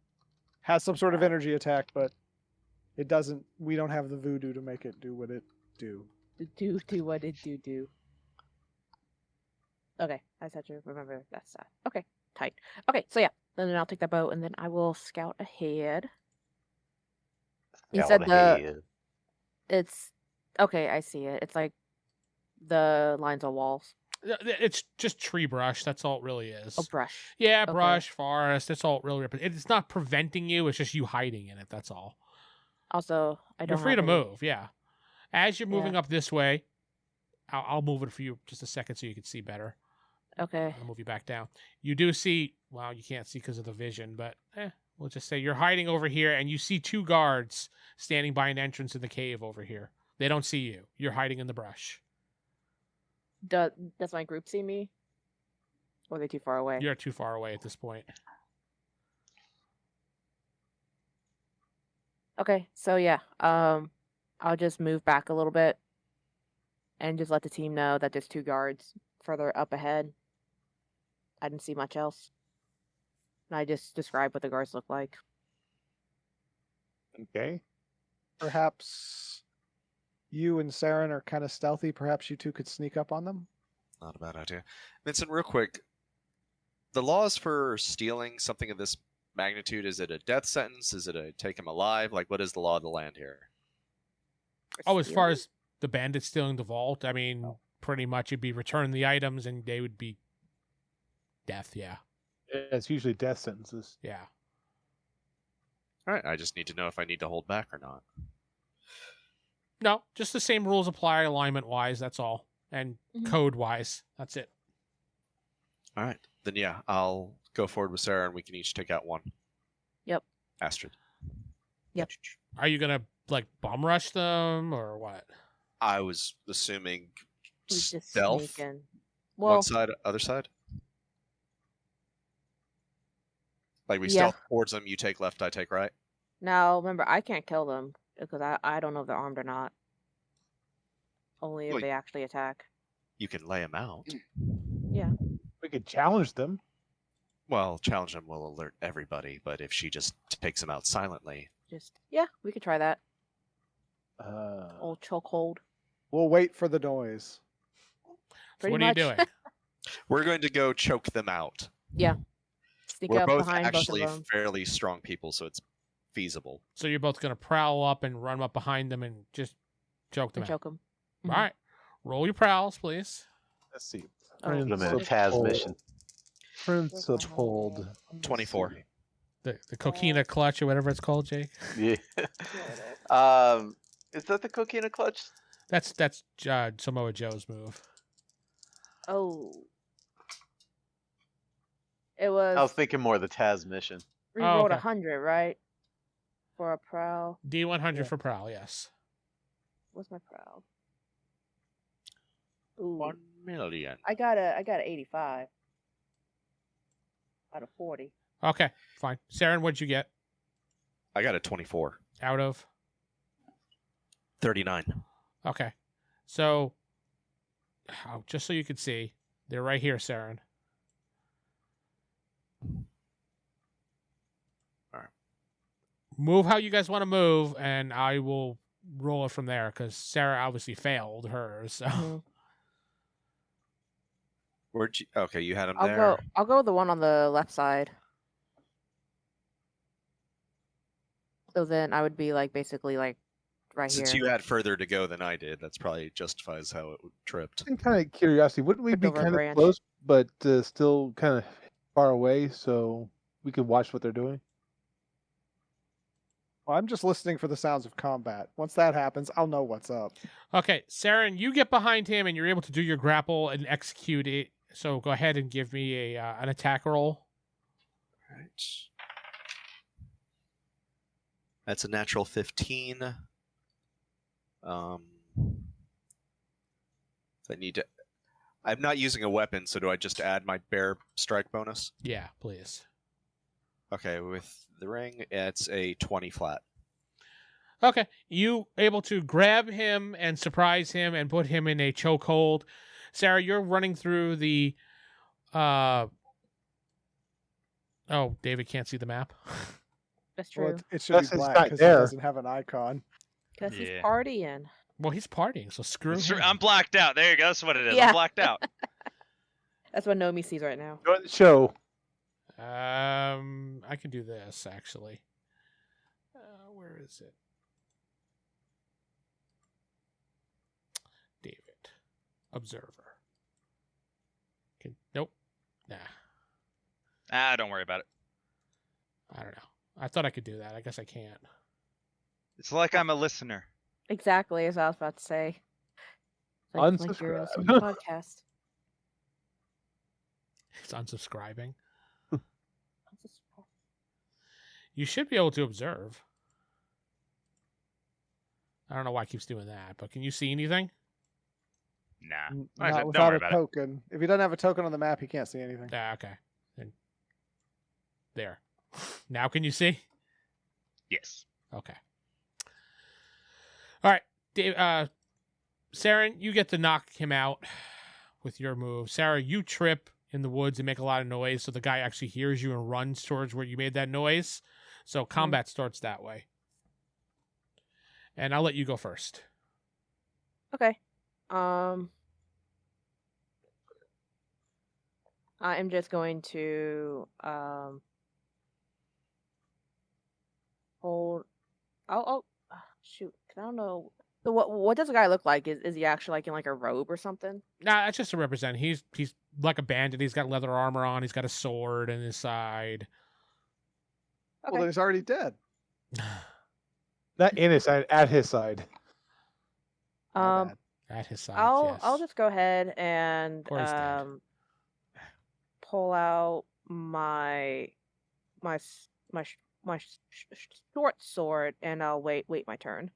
[SPEAKER 8] Has some sort of energy attack, but it doesn't. We don't have the voodoo to make it do what it do.
[SPEAKER 7] do what it do. Okay, I just had to remember that stat. Okay, tight. Okay, so yeah, then I'll take that bow and then I will scout ahead. You
[SPEAKER 4] Scout
[SPEAKER 7] said
[SPEAKER 4] ahead.
[SPEAKER 7] it's okay. I see it. It's like the lines on walls.
[SPEAKER 2] It's just tree brush. That's all it really is.
[SPEAKER 7] Oh, brush.
[SPEAKER 2] Yeah,
[SPEAKER 7] Okay.
[SPEAKER 2] brush, forest. That's all it really. It's not preventing you. It's just you hiding in it. That's all.
[SPEAKER 7] Also, I don't.
[SPEAKER 2] You're free to
[SPEAKER 7] have any-
[SPEAKER 2] move. Yeah. As you're moving
[SPEAKER 7] Yeah.
[SPEAKER 2] up this way, I'll move it for you just a second so you can see better.
[SPEAKER 7] Okay.
[SPEAKER 2] I'll move you back down. You do see. Well, you can't see because of the vision, but we'll just say you're hiding over here, and you see two guards standing by an entrance in the cave over here. They don't see you. You're hiding in the brush.
[SPEAKER 7] Does my group see me? Or are they too far away?
[SPEAKER 2] You're too far away at this point.
[SPEAKER 7] Okay, so yeah, I'll just move back a little bit and just let the team know that there's two guards further up ahead. I didn't see much else. And I just describe what the guards look like.
[SPEAKER 5] Okay.
[SPEAKER 8] Perhaps you and Seran are kind of stealthy. Perhaps you two could sneak up on them.
[SPEAKER 3] Not a bad idea. Vincent, real quick. The laws for stealing something of this magnitude, is it a death sentence? Is it a take him alive? Like, what is the law of the land here?
[SPEAKER 2] Oh, as far as the bandits stealing the vault, I mean,
[SPEAKER 8] Oh.
[SPEAKER 2] pretty much it'd be return the items and they would be death. Yeah.
[SPEAKER 5] It's usually death sentences.
[SPEAKER 2] Yeah.
[SPEAKER 3] All right, I just need to know if I need to hold back or not.
[SPEAKER 2] No, just the same rules apply alignment wise. That's all. And
[SPEAKER 7] Mhm.
[SPEAKER 2] code wise. That's it.
[SPEAKER 3] All right, then yeah, I'll go forward with Sarah and we can each take out one.
[SPEAKER 7] Yep.
[SPEAKER 3] Astrid.
[SPEAKER 7] Yep.
[SPEAKER 2] Are you going to like bum rush them or what?
[SPEAKER 3] I was assuming
[SPEAKER 7] We just
[SPEAKER 3] stealth.
[SPEAKER 7] sneak in.
[SPEAKER 3] One
[SPEAKER 7] Well,
[SPEAKER 3] side, other side. Like we
[SPEAKER 7] Yeah.
[SPEAKER 3] stealth towards them, you take left, I take right.
[SPEAKER 7] now remember, I can't kill them because I don't know if they're armed or not. Only if
[SPEAKER 3] Well,
[SPEAKER 7] they actually attack.
[SPEAKER 3] You can lay them out.
[SPEAKER 7] Yeah.
[SPEAKER 5] We could challenge them.
[SPEAKER 3] Well, challenge them will alert everybody, but if she just takes them out silently,
[SPEAKER 7] Yeah, we could try that.
[SPEAKER 5] Uh,
[SPEAKER 7] Old chokehold.
[SPEAKER 8] We'll wait for the noise.
[SPEAKER 2] So
[SPEAKER 7] Pretty
[SPEAKER 2] what
[SPEAKER 7] much.
[SPEAKER 2] are you doing?
[SPEAKER 3] we're going to go choke them out.
[SPEAKER 7] Sneak
[SPEAKER 3] We're
[SPEAKER 7] up
[SPEAKER 3] both
[SPEAKER 7] behind
[SPEAKER 3] actually
[SPEAKER 7] both of them.
[SPEAKER 3] fairly strong people, so it's feasible.
[SPEAKER 2] So you're both going to prowl up and run up behind them and just choke them
[SPEAKER 7] And
[SPEAKER 2] out.
[SPEAKER 7] choke them.
[SPEAKER 2] All right. Roll your prowls, please.
[SPEAKER 5] let's see.
[SPEAKER 7] Oh,
[SPEAKER 4] Put them in a
[SPEAKER 5] Principled-
[SPEAKER 4] Taz mission.
[SPEAKER 5] Principled.
[SPEAKER 3] 24.
[SPEAKER 2] The coquina clutch or whatever it's called, Jake.
[SPEAKER 4] Yeah. Is that the coquina clutch?
[SPEAKER 2] That's Samoa Joe's move.
[SPEAKER 7] Oh. It was.
[SPEAKER 4] I was thinking more the Taz mission.
[SPEAKER 7] We
[SPEAKER 2] Oh,
[SPEAKER 7] rolled
[SPEAKER 2] okay.
[SPEAKER 7] 100, right? For a prowl.
[SPEAKER 2] D100
[SPEAKER 8] Yeah.
[SPEAKER 2] for prowl, yes.
[SPEAKER 7] What's my prowl? Ooh.
[SPEAKER 3] 1 million.
[SPEAKER 7] I got a 85 out of 40.
[SPEAKER 2] Okay, fine. Saren, what'd you get
[SPEAKER 3] I got a 24.
[SPEAKER 2] out of?
[SPEAKER 3] 39.
[SPEAKER 2] Okay. So, just so you can see, they're right here, Saren. move how you guys want to move, and I will roll it from there because Sarah obviously failed hers. So.
[SPEAKER 7] Mhm.
[SPEAKER 3] Where'd you? Okay, you had him
[SPEAKER 7] I'll
[SPEAKER 3] there.
[SPEAKER 7] go. I'll go with the one on the left side. So then I would be like basically like right
[SPEAKER 3] Since
[SPEAKER 7] here.
[SPEAKER 3] you had further to go than I did, that's probably justifies how it tripped.
[SPEAKER 5] And kind of curiosity, wouldn't we
[SPEAKER 7] Tripped
[SPEAKER 5] be
[SPEAKER 7] over a
[SPEAKER 5] kind of
[SPEAKER 7] branch.
[SPEAKER 5] close, but still kind of far away, so we could watch what they're doing?
[SPEAKER 8] Well, I'm just listening for the sounds of combat. Once that happens, I'll know what's up.
[SPEAKER 2] Okay, Seran, you get behind him, and you're able to do your grapple and execute it. So go ahead and give me an attack roll.
[SPEAKER 3] Right. That's a natural 15. I need to. I'm not using a weapon, so do I just add my bear strike bonus?
[SPEAKER 2] Yeah, please.
[SPEAKER 3] Okay, with the ring, it's a 20 flat.
[SPEAKER 2] Okay, you able to grab him and surprise him and put him in a chokehold. Sarah, you're running through the. Oh, David can't see the map.
[SPEAKER 7] That's
[SPEAKER 8] Well,
[SPEAKER 7] true.
[SPEAKER 8] it should
[SPEAKER 5] That's
[SPEAKER 8] be
[SPEAKER 5] his
[SPEAKER 8] black
[SPEAKER 5] guy
[SPEAKER 8] because he
[SPEAKER 5] there.
[SPEAKER 8] doesn't have an icon.
[SPEAKER 7] Because he's
[SPEAKER 6] Yeah.
[SPEAKER 7] partying.
[SPEAKER 2] Well, he's partying, so screw him.
[SPEAKER 6] I'm blacked out. There you go. That's what it is.
[SPEAKER 7] Yeah.
[SPEAKER 6] I'm blacked out.
[SPEAKER 7] That's what Gnome sees right now.
[SPEAKER 5] Join the show.
[SPEAKER 2] I can do this actually. Where is it? David, observer. Nope. Nah,
[SPEAKER 6] Don't worry about it.
[SPEAKER 2] I don't know. I thought I could do that. I guess I can't.
[SPEAKER 6] It's like I'm a listener.
[SPEAKER 7] Exactly as I was about to say. Like you're
[SPEAKER 5] Unsubscribe.
[SPEAKER 7] listening to the podcast.
[SPEAKER 2] It's unsubscribing. You should be able to observe. I don't know why it keeps doing that, but can you see anything?
[SPEAKER 6] Nah.
[SPEAKER 8] N-
[SPEAKER 6] I said,
[SPEAKER 8] Not
[SPEAKER 6] don't
[SPEAKER 8] without
[SPEAKER 6] worry
[SPEAKER 8] a
[SPEAKER 6] about it.
[SPEAKER 8] token. If he doesn't have a token on the map, he can't see anything.
[SPEAKER 2] Okay. Then there. Now can you see?
[SPEAKER 6] Yes.
[SPEAKER 2] Okay. All right, Dave. Seran, you get to knock him out with your move. Sarah, you trip in the woods and make a lot of noise, so the guy actually hears you and runs towards where you made that noise. So combat starts that way. And I'll let you go first.
[SPEAKER 7] Okay. I am just going to hold. I'll shoot. 'Cause I don't know. So what does the guy look like? Is he actually like in like a robe or something?
[SPEAKER 2] Nah, that's just to represent. He's like a bandit. He's got leather armor on. He's got a sword in his side.
[SPEAKER 7] Okay.
[SPEAKER 8] Well, then he's already dead.
[SPEAKER 5] Not in his side, at his side.
[SPEAKER 8] My bad.
[SPEAKER 2] At his side.
[SPEAKER 7] I'll
[SPEAKER 2] yes.
[SPEAKER 7] just go ahead and
[SPEAKER 2] Or he's dead.
[SPEAKER 7] pull out my short sword, and I'll wait my turn.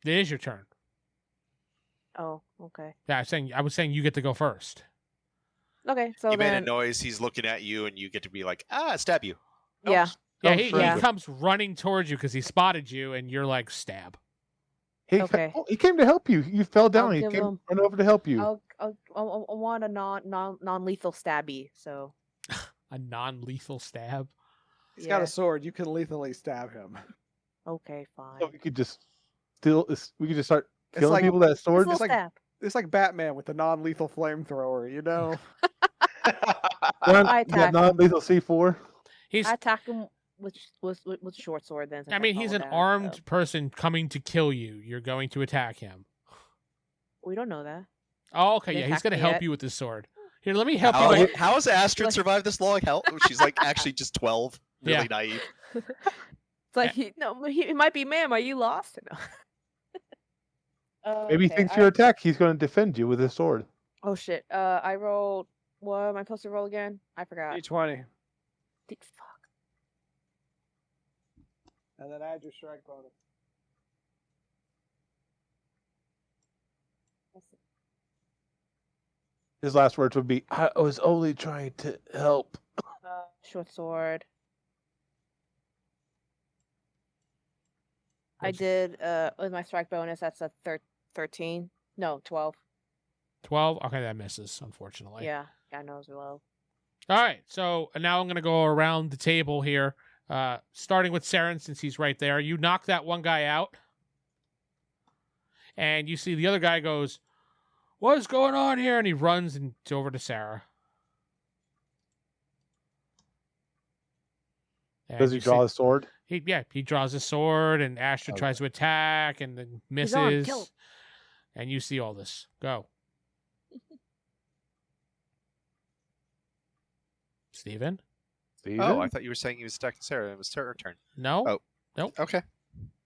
[SPEAKER 2] It is your turn.
[SPEAKER 7] Oh, okay.
[SPEAKER 2] Yeah, I was saying you get to go first.
[SPEAKER 7] Okay, so
[SPEAKER 3] You made a
[SPEAKER 7] then
[SPEAKER 3] noise. He's looking at you, and you get to be like, stab you.
[SPEAKER 7] yeah,
[SPEAKER 2] Yeah,
[SPEAKER 5] Oh,
[SPEAKER 2] he
[SPEAKER 5] sure.
[SPEAKER 2] comes running towards you because he spotted you, and you're like, stab.
[SPEAKER 7] Okay.
[SPEAKER 5] He came to help you. You fell down.
[SPEAKER 7] I'll
[SPEAKER 5] He
[SPEAKER 7] give
[SPEAKER 5] came
[SPEAKER 7] him-
[SPEAKER 5] run over to help you.
[SPEAKER 7] I want a non-lethal stabby. So
[SPEAKER 2] A non-lethal stab.
[SPEAKER 8] He's
[SPEAKER 7] yeah.
[SPEAKER 8] got a sword. You can lethally stab him.
[SPEAKER 7] Okay, fine.
[SPEAKER 5] So we could just start
[SPEAKER 8] It's
[SPEAKER 5] killing
[SPEAKER 8] like-
[SPEAKER 5] people with that
[SPEAKER 7] Just
[SPEAKER 5] sword.
[SPEAKER 7] a little
[SPEAKER 8] like-
[SPEAKER 7] stab.
[SPEAKER 8] It's like Batman with the non-lethal flamethrower, you know?
[SPEAKER 7] I
[SPEAKER 5] That
[SPEAKER 7] attack him.
[SPEAKER 5] non-lethal C4.
[SPEAKER 2] He's.
[SPEAKER 7] I attack him with short sword. Then since
[SPEAKER 2] I mean, he's
[SPEAKER 7] fall
[SPEAKER 2] an
[SPEAKER 7] down,
[SPEAKER 2] armed
[SPEAKER 7] so-
[SPEAKER 2] person coming to kill you. You're going to attack him.
[SPEAKER 7] We don't know that.
[SPEAKER 2] Oh, okay.
[SPEAKER 7] They
[SPEAKER 2] Yeah, he's
[SPEAKER 7] attacked
[SPEAKER 2] going to
[SPEAKER 7] me
[SPEAKER 2] help
[SPEAKER 7] yet.
[SPEAKER 2] you with his sword. Here, let me help you.
[SPEAKER 3] How,
[SPEAKER 2] Like,
[SPEAKER 3] how has Astrid
[SPEAKER 7] like-
[SPEAKER 3] survived this long? Hell, she's like actually just 12. Really
[SPEAKER 2] Yeah.
[SPEAKER 3] naive.
[SPEAKER 7] It's like he might be, ma'am. Are you lost? No.
[SPEAKER 5] Maybe he
[SPEAKER 7] Okay,
[SPEAKER 5] thinks you're attacked. He's going to defend you with his sword.
[SPEAKER 7] Oh shit. I rolled. What am I supposed to roll again? I forgot.
[SPEAKER 8] D20.
[SPEAKER 7] Fuck.
[SPEAKER 8] And then add your strike bonus.
[SPEAKER 5] His last words would be, "I was only trying to help."
[SPEAKER 7] Short sword. I
[SPEAKER 2] What'd
[SPEAKER 7] did with my strike bonus. That's a 13. No, 12.
[SPEAKER 2] 12. Okay, that misses, unfortunately.
[SPEAKER 7] Yeah, I know it's low.
[SPEAKER 2] All right. So now I'm going to go around the table here. Starting with Seran, since he's right there. You knock that one guy out. And you see the other guy goes, "What's going on here?" And he runs and it's over to Sarah. And
[SPEAKER 5] Does he
[SPEAKER 2] you
[SPEAKER 5] draw
[SPEAKER 2] see-
[SPEAKER 5] his sword?
[SPEAKER 2] He draws his sword, and Astrid
[SPEAKER 5] Okay.
[SPEAKER 2] tries to attack, and then
[SPEAKER 7] He's on,
[SPEAKER 2] misses.
[SPEAKER 7] kill him.
[SPEAKER 2] And you see all this. Go. Steven?
[SPEAKER 3] Oh, I thought you were saying he was attacking Sarah. It was her turn.
[SPEAKER 2] No?
[SPEAKER 3] Oh. Okay.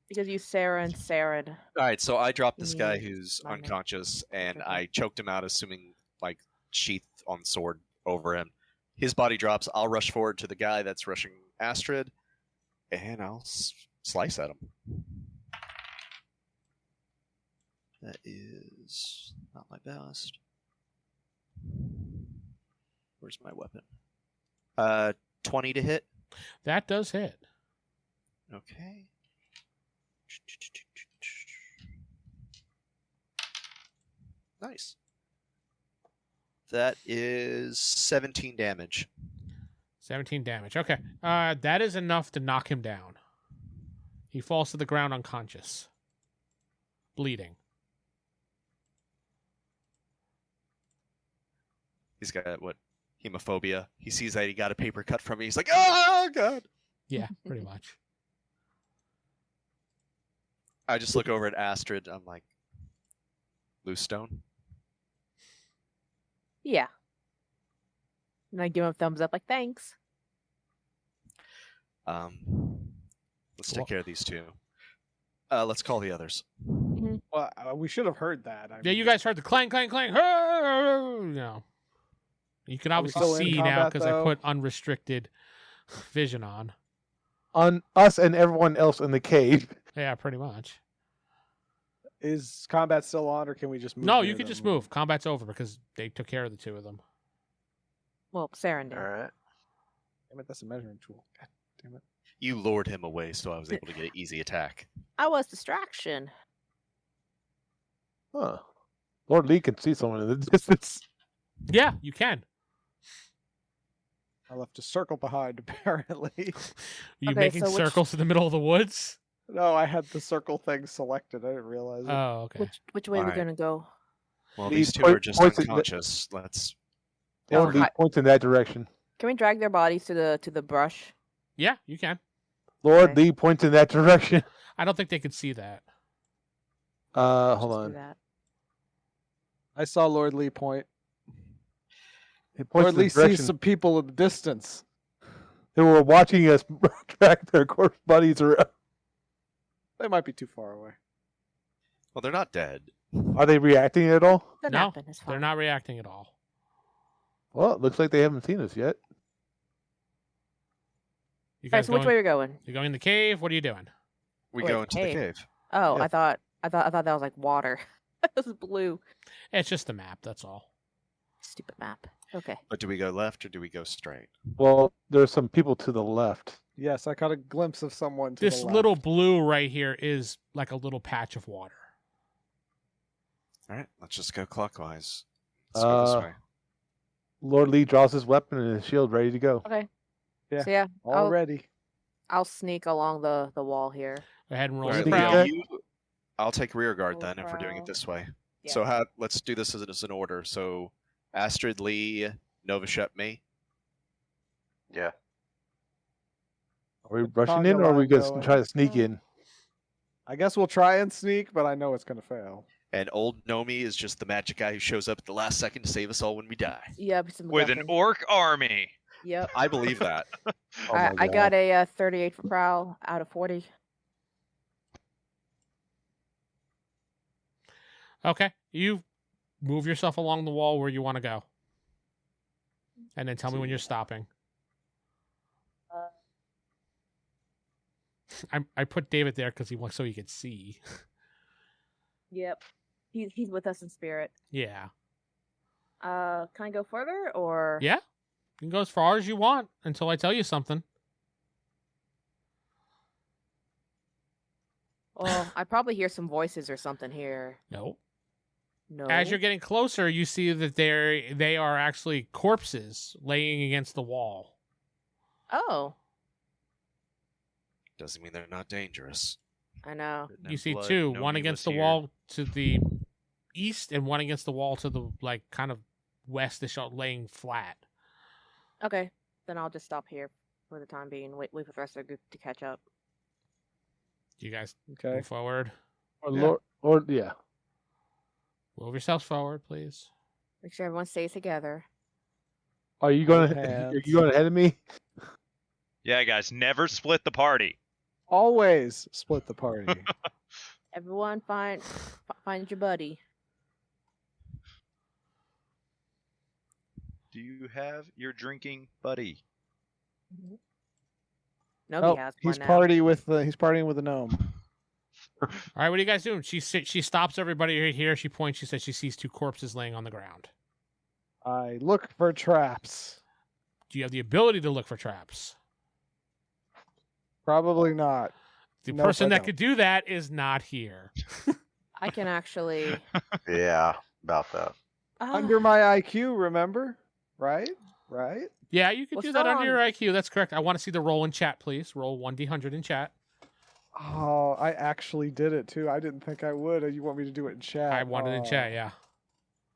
[SPEAKER 7] Because you Seran.
[SPEAKER 3] All right, so I dropped this guy
[SPEAKER 7] Yeah,
[SPEAKER 3] who's
[SPEAKER 7] minor.
[SPEAKER 3] unconscious, and
[SPEAKER 7] Okay.
[SPEAKER 3] I choked him out, assuming like sheath on sword over him. His body drops. I'll rush forward to the guy that's rushing Astrid, and I'll slice at him. That is not my best. Where's my weapon? 20 to hit.
[SPEAKER 2] That does hit.
[SPEAKER 3] Okay. Nice. That is 17 damage.
[SPEAKER 2] 17 damage. Okay. That is enough to knock him down. He falls to the ground unconscious. Bleeding.
[SPEAKER 3] He's got what? Hemophobia. He sees that he got a paper cut from me. He's like, "Oh god!"
[SPEAKER 2] Yeah, pretty much.
[SPEAKER 3] I just look over at Astrid. I'm like, "Loose stone."
[SPEAKER 7] Yeah. And I give him a thumbs up, like, thanks.
[SPEAKER 3] Let's take care of these two. Let's call the others.
[SPEAKER 8] Well, we should have heard that.
[SPEAKER 2] Yeah, you guys heard the clang, clang, clang. No. You can
[SPEAKER 8] Are we
[SPEAKER 2] obviously
[SPEAKER 8] still in
[SPEAKER 2] see now
[SPEAKER 8] combat,
[SPEAKER 2] because I
[SPEAKER 8] though?
[SPEAKER 2] put unrestricted vision on.
[SPEAKER 5] On us and everyone else in the cave.
[SPEAKER 2] Yeah, pretty much.
[SPEAKER 8] Is combat still on, or can we just move?
[SPEAKER 2] No,
[SPEAKER 8] near
[SPEAKER 2] you can
[SPEAKER 8] them?
[SPEAKER 2] just move. Combat's over because they took care of the two of them.
[SPEAKER 7] Well, Seran did.
[SPEAKER 4] All right.
[SPEAKER 8] Damn it, that's a measuring tool. God damn it.
[SPEAKER 3] You lured him away, so I was able to get an easy attack.
[SPEAKER 7] I was distraction.
[SPEAKER 5] Huh. Lord Lee can see someone in the distance.
[SPEAKER 2] Yeah, you can.
[SPEAKER 8] I left a circle behind, apparently.
[SPEAKER 2] Are you
[SPEAKER 7] Okay,
[SPEAKER 2] making
[SPEAKER 7] so which-
[SPEAKER 2] circles in the middle of the woods?
[SPEAKER 8] No, I had the circle thing selected. I didn't realize it.
[SPEAKER 2] Oh, okay.
[SPEAKER 7] Which way we're
[SPEAKER 3] Alright.
[SPEAKER 7] gonna go?
[SPEAKER 3] Well,
[SPEAKER 5] He
[SPEAKER 3] these two
[SPEAKER 5] point-
[SPEAKER 3] are just
[SPEAKER 5] points at the-
[SPEAKER 3] unconscious. Let's.
[SPEAKER 5] Lord Lee
[SPEAKER 7] hi-
[SPEAKER 5] points in that direction.
[SPEAKER 7] Can we drag their bodies to the brush?
[SPEAKER 2] Yeah, you can.
[SPEAKER 5] Lord
[SPEAKER 7] Okay.
[SPEAKER 5] Lee points in that direction.
[SPEAKER 2] I don't think they could see that.
[SPEAKER 5] Hold
[SPEAKER 7] Let's do
[SPEAKER 5] on.
[SPEAKER 7] that.
[SPEAKER 8] I saw Lord Lee point.
[SPEAKER 5] He points
[SPEAKER 8] Lord
[SPEAKER 5] in the
[SPEAKER 8] Lee sees
[SPEAKER 5] direction.
[SPEAKER 8] some people in the distance.
[SPEAKER 5] They were watching us track their corpse bodies around.
[SPEAKER 8] They might be too far away.
[SPEAKER 3] Well, they're not dead.
[SPEAKER 5] Are they reacting at all?
[SPEAKER 7] The
[SPEAKER 2] No,
[SPEAKER 7] napping is fine.
[SPEAKER 2] They're not reacting at all.
[SPEAKER 5] Well, it looks like they haven't seen us yet.
[SPEAKER 2] You
[SPEAKER 7] Alright,
[SPEAKER 2] guys
[SPEAKER 7] so which
[SPEAKER 2] going,
[SPEAKER 7] way are we going?
[SPEAKER 2] you're going in the cave? What are you doing?
[SPEAKER 3] We
[SPEAKER 7] Wait,
[SPEAKER 3] go into the
[SPEAKER 7] cave.
[SPEAKER 3] cave.
[SPEAKER 7] Oh,
[SPEAKER 5] Yeah.
[SPEAKER 7] I thought that was like water. It was blue.
[SPEAKER 2] It's just the map, that's all.
[SPEAKER 7] Stupid map. Okay.
[SPEAKER 3] But do we go left or do we go straight?
[SPEAKER 5] Well, there's some people to the left.
[SPEAKER 8] Yes, I caught a glimpse of someone. To
[SPEAKER 2] This
[SPEAKER 8] the
[SPEAKER 2] little
[SPEAKER 8] left.
[SPEAKER 2] blue right here is like a little patch of water.
[SPEAKER 3] All right, let's just go clockwise. Let's go this
[SPEAKER 5] Uh,
[SPEAKER 3] way.
[SPEAKER 5] Lord Lee draws his weapon and his shield ready to go.
[SPEAKER 7] Okay.
[SPEAKER 8] Yeah.
[SPEAKER 7] So yeah,
[SPEAKER 8] already.
[SPEAKER 7] I'll sneak along the wall here.
[SPEAKER 2] Go ahead and roll
[SPEAKER 3] All right,
[SPEAKER 2] the
[SPEAKER 5] Sneak
[SPEAKER 3] Leah,
[SPEAKER 2] prowl.
[SPEAKER 5] attack.
[SPEAKER 3] I'll take rear guard
[SPEAKER 7] Roll
[SPEAKER 3] then if we're doing it
[SPEAKER 7] prowl.
[SPEAKER 3] this way.
[SPEAKER 7] Yeah.
[SPEAKER 3] So let's do this as an order. So Astrid, Lee, Nova, Shep, me.
[SPEAKER 4] Yeah.
[SPEAKER 5] Are we rushing in, or are we
[SPEAKER 8] Conga line
[SPEAKER 5] going to try to sneak
[SPEAKER 7] going.
[SPEAKER 5] in?
[SPEAKER 8] I guess we'll try and sneak, but I know it's gonna fail.
[SPEAKER 3] And old Gnomey is just the magic guy who shows up at the last second to save us all when we die.
[SPEAKER 7] Yep. It's a
[SPEAKER 6] With an
[SPEAKER 7] MacGuffin.
[SPEAKER 6] orc army.
[SPEAKER 7] Yep.
[SPEAKER 3] I believe that.
[SPEAKER 5] Oh my
[SPEAKER 7] I
[SPEAKER 5] God.
[SPEAKER 7] got a 38 for prowl out of 40.
[SPEAKER 2] Okay. You move yourself along the wall where you want to go. And then tell me when you're stopping. I put David there because so he could see.
[SPEAKER 7] Yep. He's with us in spirit.
[SPEAKER 2] Yeah.
[SPEAKER 7] Can I go further or?
[SPEAKER 2] Yeah. You can go as far as you want until I tell you something.
[SPEAKER 7] Well, I probably hear some voices or something here.
[SPEAKER 2] No.
[SPEAKER 7] No.
[SPEAKER 2] As you're getting closer, you see that they are actually corpses laying against the wall.
[SPEAKER 7] Oh.
[SPEAKER 3] Doesn't mean they're not dangerous.
[SPEAKER 7] I know.
[SPEAKER 2] You see two, one against the wall to the east and one against the wall to the kind of westish, laying flat.
[SPEAKER 7] Okay, then I'll just stop here for the time being. Wait for the rest of the group to catch up.
[SPEAKER 2] You guys
[SPEAKER 8] Okay.
[SPEAKER 2] move forward.
[SPEAKER 5] Yeah.
[SPEAKER 2] Move yourselves forward, please.
[SPEAKER 7] Make sure everyone stays together.
[SPEAKER 5] Are you going?
[SPEAKER 8] Hands.
[SPEAKER 5] Are you going ahead of me?
[SPEAKER 6] Yeah, guys, never split the party.
[SPEAKER 8] Always split the party.
[SPEAKER 7] Everyone find your buddy.
[SPEAKER 6] Do you have your drinking buddy?
[SPEAKER 7] Nobody
[SPEAKER 8] Oh,
[SPEAKER 7] has
[SPEAKER 8] he's
[SPEAKER 7] one now.
[SPEAKER 8] he's partying with the gnome.
[SPEAKER 2] All right, what are you guys doing? She stops everybody right here. She points. She says she sees two corpses laying on the ground.
[SPEAKER 8] I look for traps.
[SPEAKER 2] Do you have the ability to look for traps?
[SPEAKER 8] Probably not.
[SPEAKER 2] The
[SPEAKER 8] Nope,
[SPEAKER 2] person
[SPEAKER 8] I
[SPEAKER 2] that
[SPEAKER 8] don't.
[SPEAKER 2] could do that is not here.
[SPEAKER 7] I can actually.
[SPEAKER 4] Yeah, about that.
[SPEAKER 8] Under my IQ, remember? Right? Right?
[SPEAKER 2] Yeah, you can
[SPEAKER 7] Well,
[SPEAKER 2] do that
[SPEAKER 7] still
[SPEAKER 2] under
[SPEAKER 7] on-
[SPEAKER 2] your IQ. That's correct. I want to see the roll in chat, please. Roll 1d100 in chat.
[SPEAKER 8] Oh, I actually did it too. I didn't think I would. You want me to do it in chat?
[SPEAKER 2] I wanted in
[SPEAKER 8] Oh,
[SPEAKER 2] chat, yeah.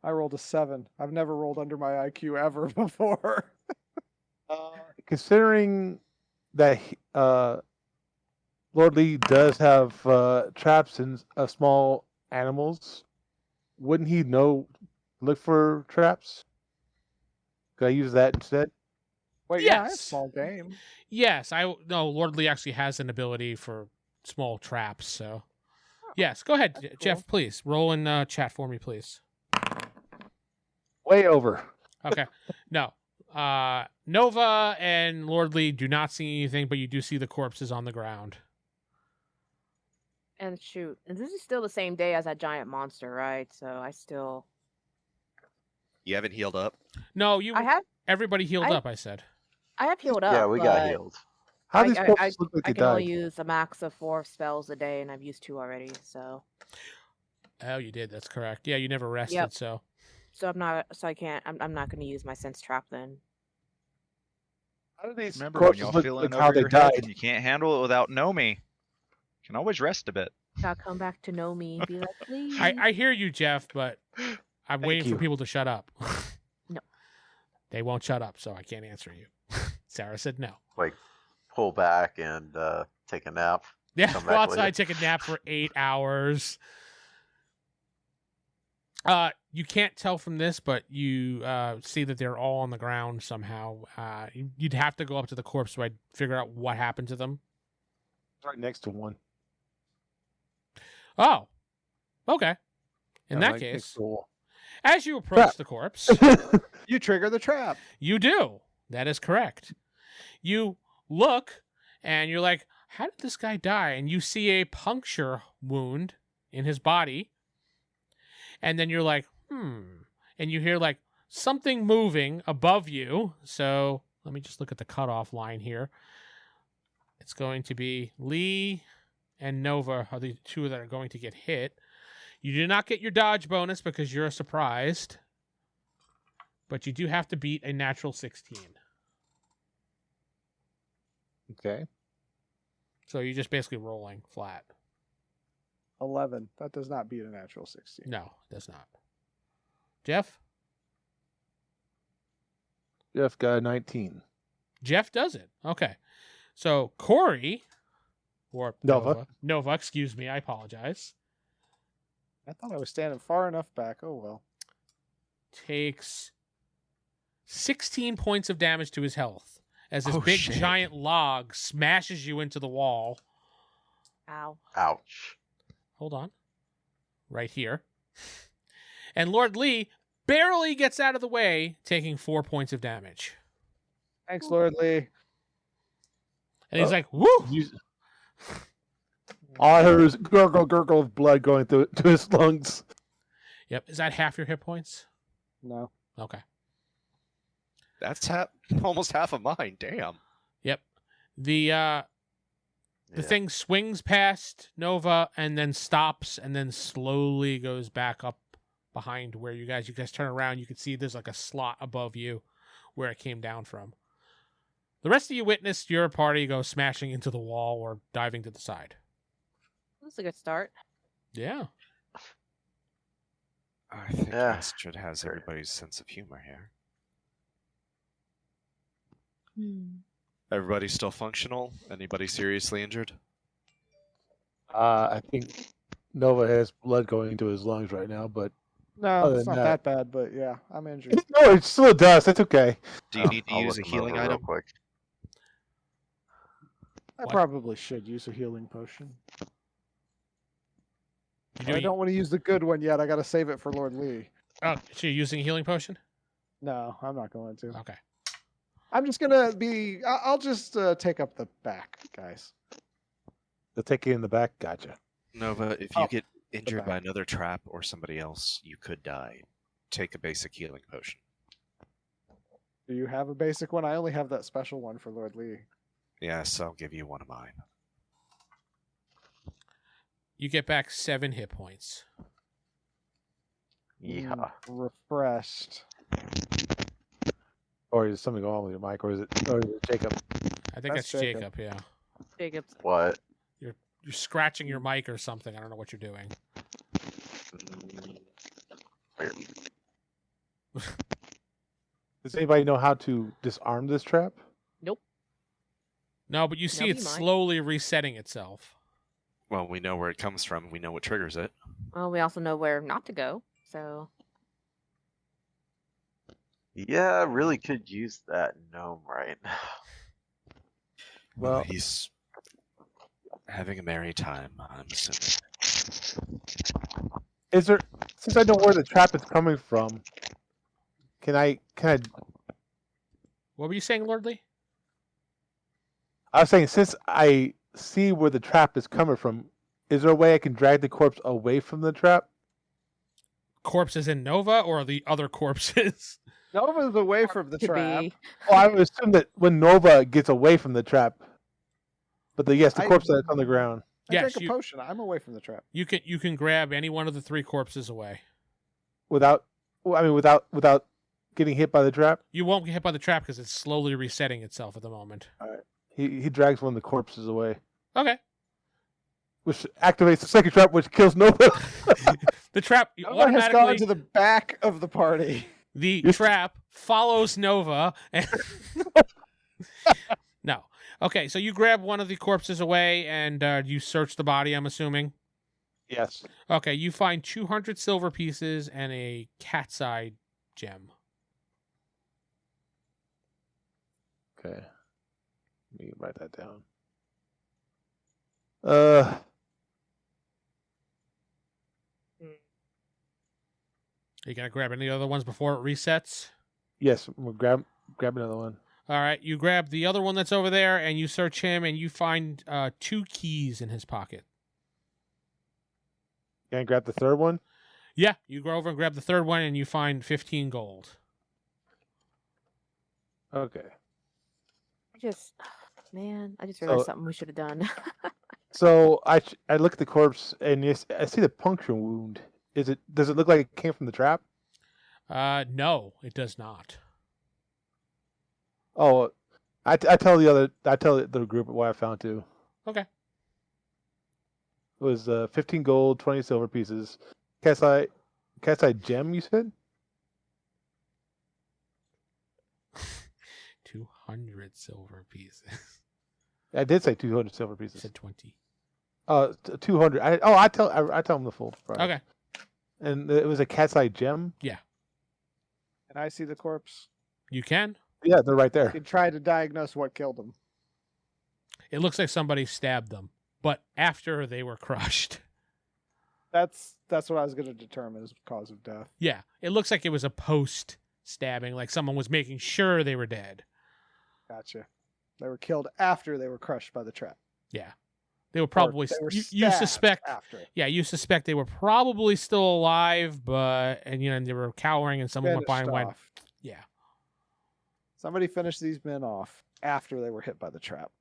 [SPEAKER 8] I rolled a 7. I've never rolled under my IQ ever before.
[SPEAKER 5] Considering that Lord Lee does have traps and small animals, wouldn't he look for traps? Could I use that instead?
[SPEAKER 8] Wait, yeah, I have
[SPEAKER 2] Yes.
[SPEAKER 8] small game.
[SPEAKER 2] Yes, no, Lord Lee actually has an ability for small traps, so. Yes, go ahead,
[SPEAKER 7] That's
[SPEAKER 2] Jeff, please. Roll in chat for me, please.
[SPEAKER 5] Way over.
[SPEAKER 2] Okay. No. Nova and Lord Lee do not see anything, but you do see the corpses on the ground.
[SPEAKER 7] And shoot, and this is still the same day as that giant monster, right? So I still.
[SPEAKER 3] You haven't healed up?
[SPEAKER 2] No, everybody healed
[SPEAKER 7] I-
[SPEAKER 2] up, I said.
[SPEAKER 7] I have healed up.
[SPEAKER 4] Yeah, we got
[SPEAKER 7] but
[SPEAKER 4] healed.
[SPEAKER 5] How
[SPEAKER 7] I-
[SPEAKER 5] these
[SPEAKER 7] I-
[SPEAKER 5] corpses look like
[SPEAKER 7] I
[SPEAKER 5] they
[SPEAKER 7] can only
[SPEAKER 5] died?
[SPEAKER 7] use a max of 4 spells a day, and I've used 2 already. So
[SPEAKER 2] Oh, you did. That's correct. Yeah, you never rested,
[SPEAKER 7] Yep.
[SPEAKER 2] so.
[SPEAKER 7] I'm not. So I can't. I'm not going to use my sense trap then.
[SPEAKER 5] How do these
[SPEAKER 6] Remember when
[SPEAKER 5] corpses
[SPEAKER 6] y'all
[SPEAKER 5] look
[SPEAKER 6] feeling
[SPEAKER 5] like how
[SPEAKER 6] over
[SPEAKER 5] they
[SPEAKER 6] your heads
[SPEAKER 5] died?
[SPEAKER 6] and you can't handle it without Gnome? Can always rest a bit.
[SPEAKER 7] Gotta come back to Gnome and be like, please.
[SPEAKER 2] I hear you, Jeff, but I'm waiting for
[SPEAKER 5] you.
[SPEAKER 2] people to shut up.
[SPEAKER 7] No.
[SPEAKER 2] They won't shut up, so I can't answer you. Sarah said no.
[SPEAKER 4] Like, pull back and take a nap.
[SPEAKER 2] Yeah,
[SPEAKER 4] Come
[SPEAKER 2] go
[SPEAKER 4] back
[SPEAKER 2] outside,
[SPEAKER 4] later.
[SPEAKER 2] take a nap for 8 hours. You can't tell from this, but you see that they're all on the ground somehow. You'd have to go up to the corpse so I'd figure out what happened to them.
[SPEAKER 5] Right next to one.
[SPEAKER 2] Oh, okay. In
[SPEAKER 5] Yeah,
[SPEAKER 2] that
[SPEAKER 5] right next
[SPEAKER 2] case,
[SPEAKER 5] to the wall.
[SPEAKER 2] as you approach
[SPEAKER 5] Trap.
[SPEAKER 2] the corpse,
[SPEAKER 8] You trigger the trap.
[SPEAKER 2] you do. That is correct. You look and you're like, how did this guy die? And you see a puncture wound in his body. And then you're like, and you hear like something moving above you. So let me just look at the cutoff line here. It's going to be Lee and Nova are the two that are going to get hit. You do not get your dodge bonus because you're surprised. But you do have to beat a natural 16.
[SPEAKER 5] Okay.
[SPEAKER 2] So you're just basically rolling flat.
[SPEAKER 8] 11. That does not beat a natural 16.
[SPEAKER 2] No, it does not. Jeff?
[SPEAKER 5] Jeff got a 19.
[SPEAKER 2] Jeff does it. Okay. So Corey, or
[SPEAKER 5] Nova.
[SPEAKER 2] Nova, excuse me, I apologize,
[SPEAKER 8] I thought I was standing far enough back. Oh, well.
[SPEAKER 2] takes 16 points of damage to his health as this
[SPEAKER 3] Oh,
[SPEAKER 2] big
[SPEAKER 3] shit.
[SPEAKER 2] giant log smashes you into the wall.
[SPEAKER 7] Ow.
[SPEAKER 4] Ouch.
[SPEAKER 2] Hold on. Right here. And Lord Lee barely gets out of the way, taking 4 points of damage.
[SPEAKER 8] Thanks, Lord Lee.
[SPEAKER 2] And he's
[SPEAKER 5] Oh.
[SPEAKER 2] like, woo!
[SPEAKER 5] All I heard was gurgle, gurgle of blood going to his lungs.
[SPEAKER 2] Yep. Is that half your hit points?
[SPEAKER 8] No.
[SPEAKER 2] Okay.
[SPEAKER 3] That's almost half of mine. Damn.
[SPEAKER 2] Yep. The thing swings past Nova and then stops and then slowly goes back up behind where you guys turn around. You can see there's like a slot above you where it came down from. The rest of you witnessed your party go smashing into the wall or diving to the side.
[SPEAKER 7] That's a good start.
[SPEAKER 2] Yeah.
[SPEAKER 3] I think
[SPEAKER 4] Yeah.
[SPEAKER 3] Astrid has everybody's sense of humor here. Everybody still functional? Anybody seriously injured?
[SPEAKER 5] I think Nova has blood going into his lungs right now, but
[SPEAKER 8] No,
[SPEAKER 5] Other
[SPEAKER 8] it's
[SPEAKER 5] than
[SPEAKER 8] not
[SPEAKER 5] that-
[SPEAKER 8] that bad, but yeah, I'm injured.
[SPEAKER 5] no, it still does. That's okay.
[SPEAKER 3] Do you need to
[SPEAKER 4] I'll
[SPEAKER 3] use a
[SPEAKER 4] look him
[SPEAKER 3] healing
[SPEAKER 4] over real
[SPEAKER 3] item?
[SPEAKER 4] quick.
[SPEAKER 8] I
[SPEAKER 2] What?
[SPEAKER 8] probably should use a healing potion.
[SPEAKER 2] You
[SPEAKER 8] I
[SPEAKER 2] doing-
[SPEAKER 8] don't want to use the good one yet. I got to save it for Lord Lee.
[SPEAKER 2] Oh, so you're using a healing potion?
[SPEAKER 8] No, I'm not going to.
[SPEAKER 2] Okay.
[SPEAKER 8] I'm just gonna be. I'll just take up the back, guys.
[SPEAKER 5] They'll take you in the back. Gotcha.
[SPEAKER 3] Nova, if you
[SPEAKER 8] Oh,
[SPEAKER 3] get injured
[SPEAKER 8] back.
[SPEAKER 3] by another trap or somebody else, you could die. Take a basic healing potion.
[SPEAKER 8] Do you have a basic one? I only have that special one for Lord Lee.
[SPEAKER 3] Yes, I'll give you one of mine.
[SPEAKER 2] You get back 7 hit points.
[SPEAKER 4] Yeehaw.
[SPEAKER 8] Refreshed.
[SPEAKER 5] Or is something going on with your mic, or is it Jacob?
[SPEAKER 2] I think
[SPEAKER 8] That's
[SPEAKER 2] that's
[SPEAKER 8] Jacob.
[SPEAKER 2] Jacob, yeah.
[SPEAKER 7] Jacob's.
[SPEAKER 4] What?
[SPEAKER 2] You're scratching your mic or something. I don't know what you're doing.
[SPEAKER 4] Weird.
[SPEAKER 5] Does anybody know how to disarm this trap?
[SPEAKER 2] No, but you see
[SPEAKER 7] Nobody
[SPEAKER 2] it's
[SPEAKER 7] might.
[SPEAKER 2] slowly resetting itself.
[SPEAKER 3] Well, we know where it comes from. We know what triggers it.
[SPEAKER 7] Well, we also know where not to go. So
[SPEAKER 4] Yeah, I really could use that gnome right now.
[SPEAKER 3] Well,
[SPEAKER 5] Well-
[SPEAKER 3] he's having a merry time, I'm assuming.
[SPEAKER 5] Is there? Since I know where the trap is coming from, can I?
[SPEAKER 2] What were you saying, Lord Lee?
[SPEAKER 5] I was saying, since I see where the trap is coming from, is there a way I can drag the corpse away from the trap?
[SPEAKER 2] Corpses in Nova or the other corpses?
[SPEAKER 8] Nova's away from the
[SPEAKER 7] could
[SPEAKER 8] trap.
[SPEAKER 7] be.
[SPEAKER 5] Well, I would assume that when Nova gets away from the trap, but the
[SPEAKER 8] I-
[SPEAKER 5] corpse that's on the ground.
[SPEAKER 8] I
[SPEAKER 2] Yes,
[SPEAKER 8] take a
[SPEAKER 2] you-
[SPEAKER 8] potion. I'm away from the trap.
[SPEAKER 2] You can grab any one of the 3 corpses away.
[SPEAKER 5] Without getting hit by the trap.
[SPEAKER 2] You won't get hit by the trap because it's slowly resetting itself at the moment.
[SPEAKER 5] He drags one of the corpses away,
[SPEAKER 2] Okay.
[SPEAKER 5] which activates the second trap, which kills Nova.
[SPEAKER 2] The trap
[SPEAKER 8] Nova has gone
[SPEAKER 2] automatically
[SPEAKER 8] to the back of the party.
[SPEAKER 2] the
[SPEAKER 5] Yes.
[SPEAKER 2] trap follows Nova. And no. Okay, so you grab one of the corpses away and you search the body, I'm assuming.
[SPEAKER 5] Yes.
[SPEAKER 2] Okay, you find 200 silver pieces and a cat's eye gem.
[SPEAKER 5] Okay. Let me write that down.
[SPEAKER 2] Are you going to grab any other ones before it resets?
[SPEAKER 5] Yes. We'll grab another one.
[SPEAKER 2] All right, you grab the other one that's over there and you search him and you find 2 keys in his pocket.
[SPEAKER 5] Can I grab the third one?
[SPEAKER 2] Yeah, you go over and grab the third one and you find 15 gold.
[SPEAKER 5] Okay.
[SPEAKER 7] I just realized
[SPEAKER 5] So-
[SPEAKER 7] something we should have done.
[SPEAKER 5] So I look at the corpse and yes, I see the puncture wound. Does it look like it came from the trap?
[SPEAKER 2] No, it does not.
[SPEAKER 5] Oh, I tell the group what I found too.
[SPEAKER 2] Okay.
[SPEAKER 5] It was 15 gold, 20 silver pieces. Cat's eye gem, you said?
[SPEAKER 2] 200 silver pieces.
[SPEAKER 5] I did say 200 silver
[SPEAKER 2] I
[SPEAKER 5] pieces.
[SPEAKER 2] said 20.
[SPEAKER 5] 200. I tell them the full price.
[SPEAKER 2] Okay.
[SPEAKER 5] And it was a cat's eye gem.
[SPEAKER 8] Can I see the corpse?
[SPEAKER 2] You can.
[SPEAKER 5] Yeah, they're right
[SPEAKER 8] I
[SPEAKER 5] there.
[SPEAKER 8] can try to diagnose what killed him.
[SPEAKER 2] It looks like somebody stabbed them, but after they were crushed.
[SPEAKER 8] That's what I was going to determine as cause of death.
[SPEAKER 2] Yeah, it looks like it was a post stabbing, like someone was making sure they were dead.
[SPEAKER 8] Gotcha. They were killed after they were crushed by the trap.
[SPEAKER 2] Yeah. They were
[SPEAKER 8] Or
[SPEAKER 2] probably
[SPEAKER 8] they were
[SPEAKER 2] you
[SPEAKER 8] stabbed
[SPEAKER 2] suspect
[SPEAKER 8] after.
[SPEAKER 2] Yeah, you suspect they were probably still alive, but they were cowering and someone went by and
[SPEAKER 8] Finished
[SPEAKER 2] went,
[SPEAKER 8] off.
[SPEAKER 2] yeah.
[SPEAKER 8] Somebody finished these men off after they were hit by the trap.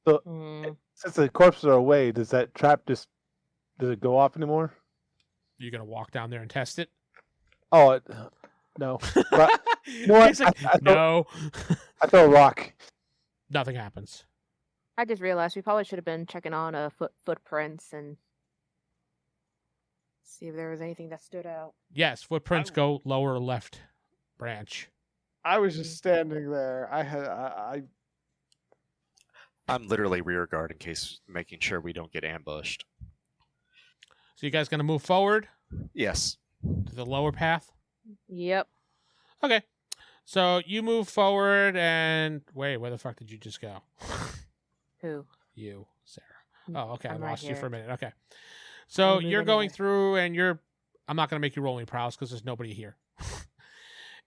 [SPEAKER 7] Mm,
[SPEAKER 5] Since the corpses are away, does that trap does it go off anymore?
[SPEAKER 2] You're going to walk down there and test it?
[SPEAKER 5] Oh, no. But, know what?
[SPEAKER 2] He's like,
[SPEAKER 5] I thought-
[SPEAKER 2] no.
[SPEAKER 5] I throw a rock.
[SPEAKER 2] Nothing happens.
[SPEAKER 7] I just realized we probably should have been checking on footprints and see if there was anything that stood out.
[SPEAKER 2] Yes, footprints go lower left branch.
[SPEAKER 8] I was just standing there. I
[SPEAKER 3] I'm literally rear guard in case, making sure we don't get ambushed.
[SPEAKER 2] So you guys going to move forward
[SPEAKER 3] Yes.
[SPEAKER 2] to the lower path?
[SPEAKER 7] Yep.
[SPEAKER 2] Okay. So you move forward and... Wait, where the fuck did you just go?
[SPEAKER 7] Who?
[SPEAKER 2] You, Sarah. Oh, okay. I
[SPEAKER 7] I'm right
[SPEAKER 2] lost you for a
[SPEAKER 7] here.
[SPEAKER 2] minute. Okay. So
[SPEAKER 7] Didn't move
[SPEAKER 2] you're going
[SPEAKER 7] anywhere.
[SPEAKER 2] through and you're... I'm not going to make you roll any prowess because there's nobody here.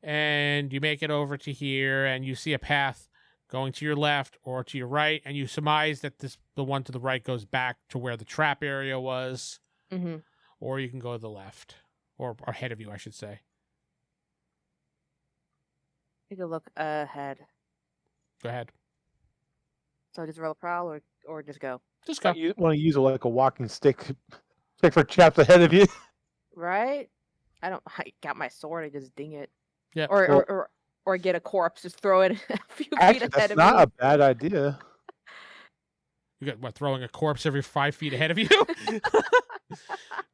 [SPEAKER 2] And you make it over to here and you see a path going to your left or to your right, and you surmise that the one to the right goes back to where the trap area was,
[SPEAKER 7] Mm-hmm.
[SPEAKER 2] or you can go to the left, or ahead of you, I should say.
[SPEAKER 7] Take a look ahead.
[SPEAKER 2] Go ahead.
[SPEAKER 7] So just roll a prowl or just go.
[SPEAKER 2] Just go.
[SPEAKER 5] You want to use like a walking stick, check for traps ahead of you.
[SPEAKER 7] Right? I got my sword, I just ding it.
[SPEAKER 2] Yeah.
[SPEAKER 7] Or get a corpse, just throw it a few
[SPEAKER 5] Actually,
[SPEAKER 7] feet
[SPEAKER 5] that's
[SPEAKER 7] ahead of
[SPEAKER 5] not
[SPEAKER 7] me.
[SPEAKER 5] a bad idea.
[SPEAKER 2] You got what? Throwing a corpse every 5 feet ahead of you?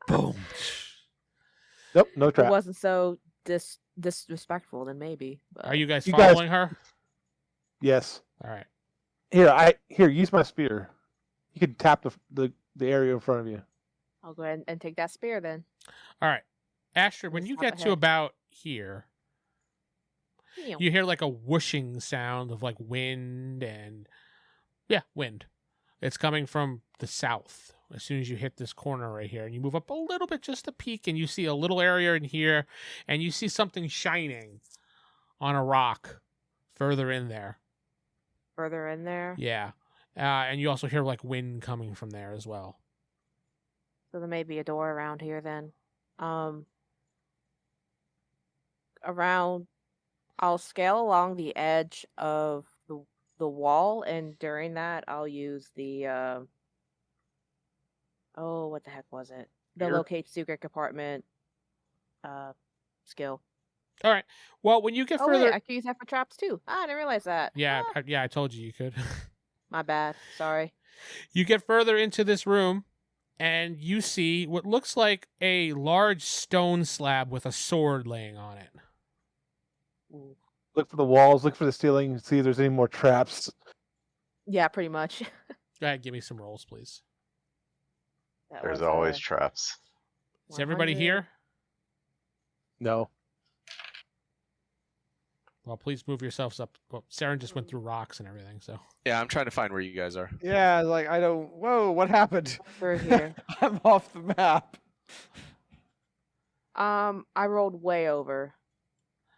[SPEAKER 2] Boom.
[SPEAKER 5] Nope, no
[SPEAKER 7] If it
[SPEAKER 5] trap.
[SPEAKER 7] wasn't so disrespectful, then maybe. But...
[SPEAKER 2] Are you guys
[SPEAKER 5] You guys-
[SPEAKER 2] following her?
[SPEAKER 5] Yes.
[SPEAKER 2] All right.
[SPEAKER 5] Here, use my spear. You can tap the area in front of you.
[SPEAKER 7] I'll go ahead and take that spear then.
[SPEAKER 2] All right. Astrid, when
[SPEAKER 7] Just
[SPEAKER 2] you
[SPEAKER 7] hop
[SPEAKER 2] get to
[SPEAKER 7] ahead.
[SPEAKER 2] about here,
[SPEAKER 7] Meow.
[SPEAKER 2] you hear like a whooshing sound of like wind and wind. It's coming from the south as soon as you hit this corner right here, and you move up a little bit just to peek, and you see a little area in here, and you see something shining on a rock further in there.
[SPEAKER 7] Further in there.
[SPEAKER 2] Yeah. And you also hear like wind coming from there as well.
[SPEAKER 7] So there may be a door around here then. I'll scale along the edge of the wall, and during that I'll use the what the heck was it? The
[SPEAKER 5] Here?
[SPEAKER 7] locate secret compartment skill.
[SPEAKER 2] All right. Well, when you get
[SPEAKER 7] Oh
[SPEAKER 2] further,
[SPEAKER 7] wait, I can use that for traps too. I didn't realize that.
[SPEAKER 2] yeah,
[SPEAKER 7] Ah,
[SPEAKER 2] I told you could.
[SPEAKER 7] my bad. Sorry.
[SPEAKER 2] You get further into this room, and you see what looks like a large stone slab with a sword laying on it.
[SPEAKER 7] Ooh.
[SPEAKER 5] Look for the walls, look for the ceiling, see if there's any more traps.
[SPEAKER 7] Yeah, pretty much.
[SPEAKER 2] Go ahead, give me some rolls, please.
[SPEAKER 7] That
[SPEAKER 4] There's
[SPEAKER 7] was,
[SPEAKER 4] always traps.
[SPEAKER 2] Is everybody
[SPEAKER 7] 100.
[SPEAKER 2] here?
[SPEAKER 5] No.
[SPEAKER 2] Well, please move yourselves up. Well, Seran just went through rocks and everything, so.
[SPEAKER 3] Yeah, I'm trying to find where you guys are.
[SPEAKER 8] yeah, like I don't. Whoa, what happened?
[SPEAKER 7] Through here.
[SPEAKER 8] I'm off the map.
[SPEAKER 7] I rolled way over.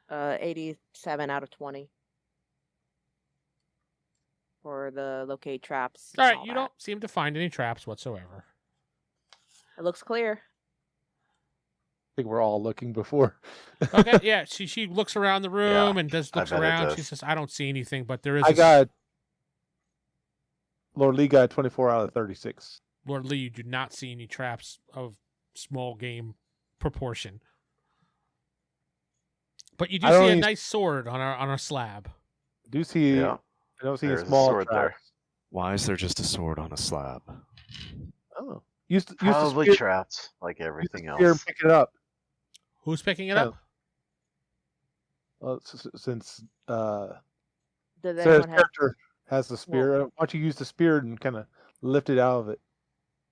[SPEAKER 7] 87 out of 20. For the locate traps.
[SPEAKER 2] All
[SPEAKER 7] and
[SPEAKER 2] right, you
[SPEAKER 7] that.
[SPEAKER 2] don't seem to find any traps whatsoever.
[SPEAKER 7] It looks clear.
[SPEAKER 5] I think we're all looking before.
[SPEAKER 2] Okay, yeah, she looks around the room and looks
[SPEAKER 4] bet it
[SPEAKER 2] around.
[SPEAKER 4] does.
[SPEAKER 2] She says, I don't see anything, but there is
[SPEAKER 5] Lord Lee got 24 out of 36.
[SPEAKER 2] Lord Lee, you do not see any traps of small game proportion. But you do
[SPEAKER 5] I don't
[SPEAKER 2] see a
[SPEAKER 5] even-
[SPEAKER 2] nice sword on a slab.
[SPEAKER 5] I do see.
[SPEAKER 4] Yeah.
[SPEAKER 5] I don't see
[SPEAKER 4] There's
[SPEAKER 5] a
[SPEAKER 4] a
[SPEAKER 5] small
[SPEAKER 4] sword there.
[SPEAKER 5] traps.
[SPEAKER 3] Why is there just a sword on a slab?
[SPEAKER 5] Oh, use the
[SPEAKER 4] Probably
[SPEAKER 5] spear,
[SPEAKER 4] traps like
[SPEAKER 5] use the
[SPEAKER 4] everything
[SPEAKER 5] spear and
[SPEAKER 4] else.
[SPEAKER 5] pick it up.
[SPEAKER 2] Who's picking it
[SPEAKER 5] Yeah.
[SPEAKER 2] up?
[SPEAKER 5] Well, since
[SPEAKER 7] Does
[SPEAKER 5] Sarah's
[SPEAKER 7] anyone have
[SPEAKER 5] character has the spear, why don't you use the spear and kind of lift it out of it?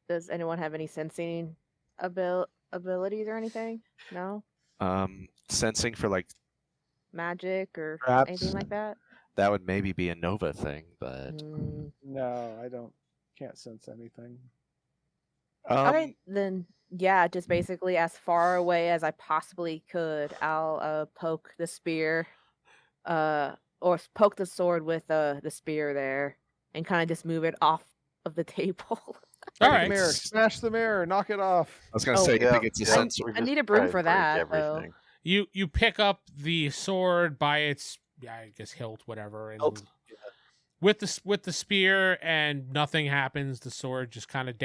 [SPEAKER 7] Does anyone have any sensing abilities or anything? No?
[SPEAKER 3] Sensing for like
[SPEAKER 7] Magic or
[SPEAKER 5] Traps.
[SPEAKER 7] anything like that?
[SPEAKER 3] that would maybe be a Nova thing, but
[SPEAKER 7] Mm.
[SPEAKER 8] No, I don't. Can't sense anything.
[SPEAKER 7] Okay, then yeah, just basically as far away as I possibly could, I'll poke the spear, or poke the sword with the spear there, and kind of just move it off of the table.
[SPEAKER 2] All
[SPEAKER 8] The
[SPEAKER 2] right.
[SPEAKER 8] mirror, smash the mirror, knock it off.
[SPEAKER 3] I was gonna
[SPEAKER 7] Oh,
[SPEAKER 3] say, you
[SPEAKER 4] Yeah,
[SPEAKER 3] think it's a
[SPEAKER 4] yeah,
[SPEAKER 3] sensor?
[SPEAKER 4] we
[SPEAKER 7] I
[SPEAKER 4] just
[SPEAKER 7] need a broom
[SPEAKER 4] try to
[SPEAKER 7] for
[SPEAKER 4] break
[SPEAKER 7] that, though.
[SPEAKER 4] everything.
[SPEAKER 2] You pick up the sword by its, I guess, hilt, whatever, and
[SPEAKER 5] Hilt,
[SPEAKER 2] with the spear, and nothing happens. The sword just kind of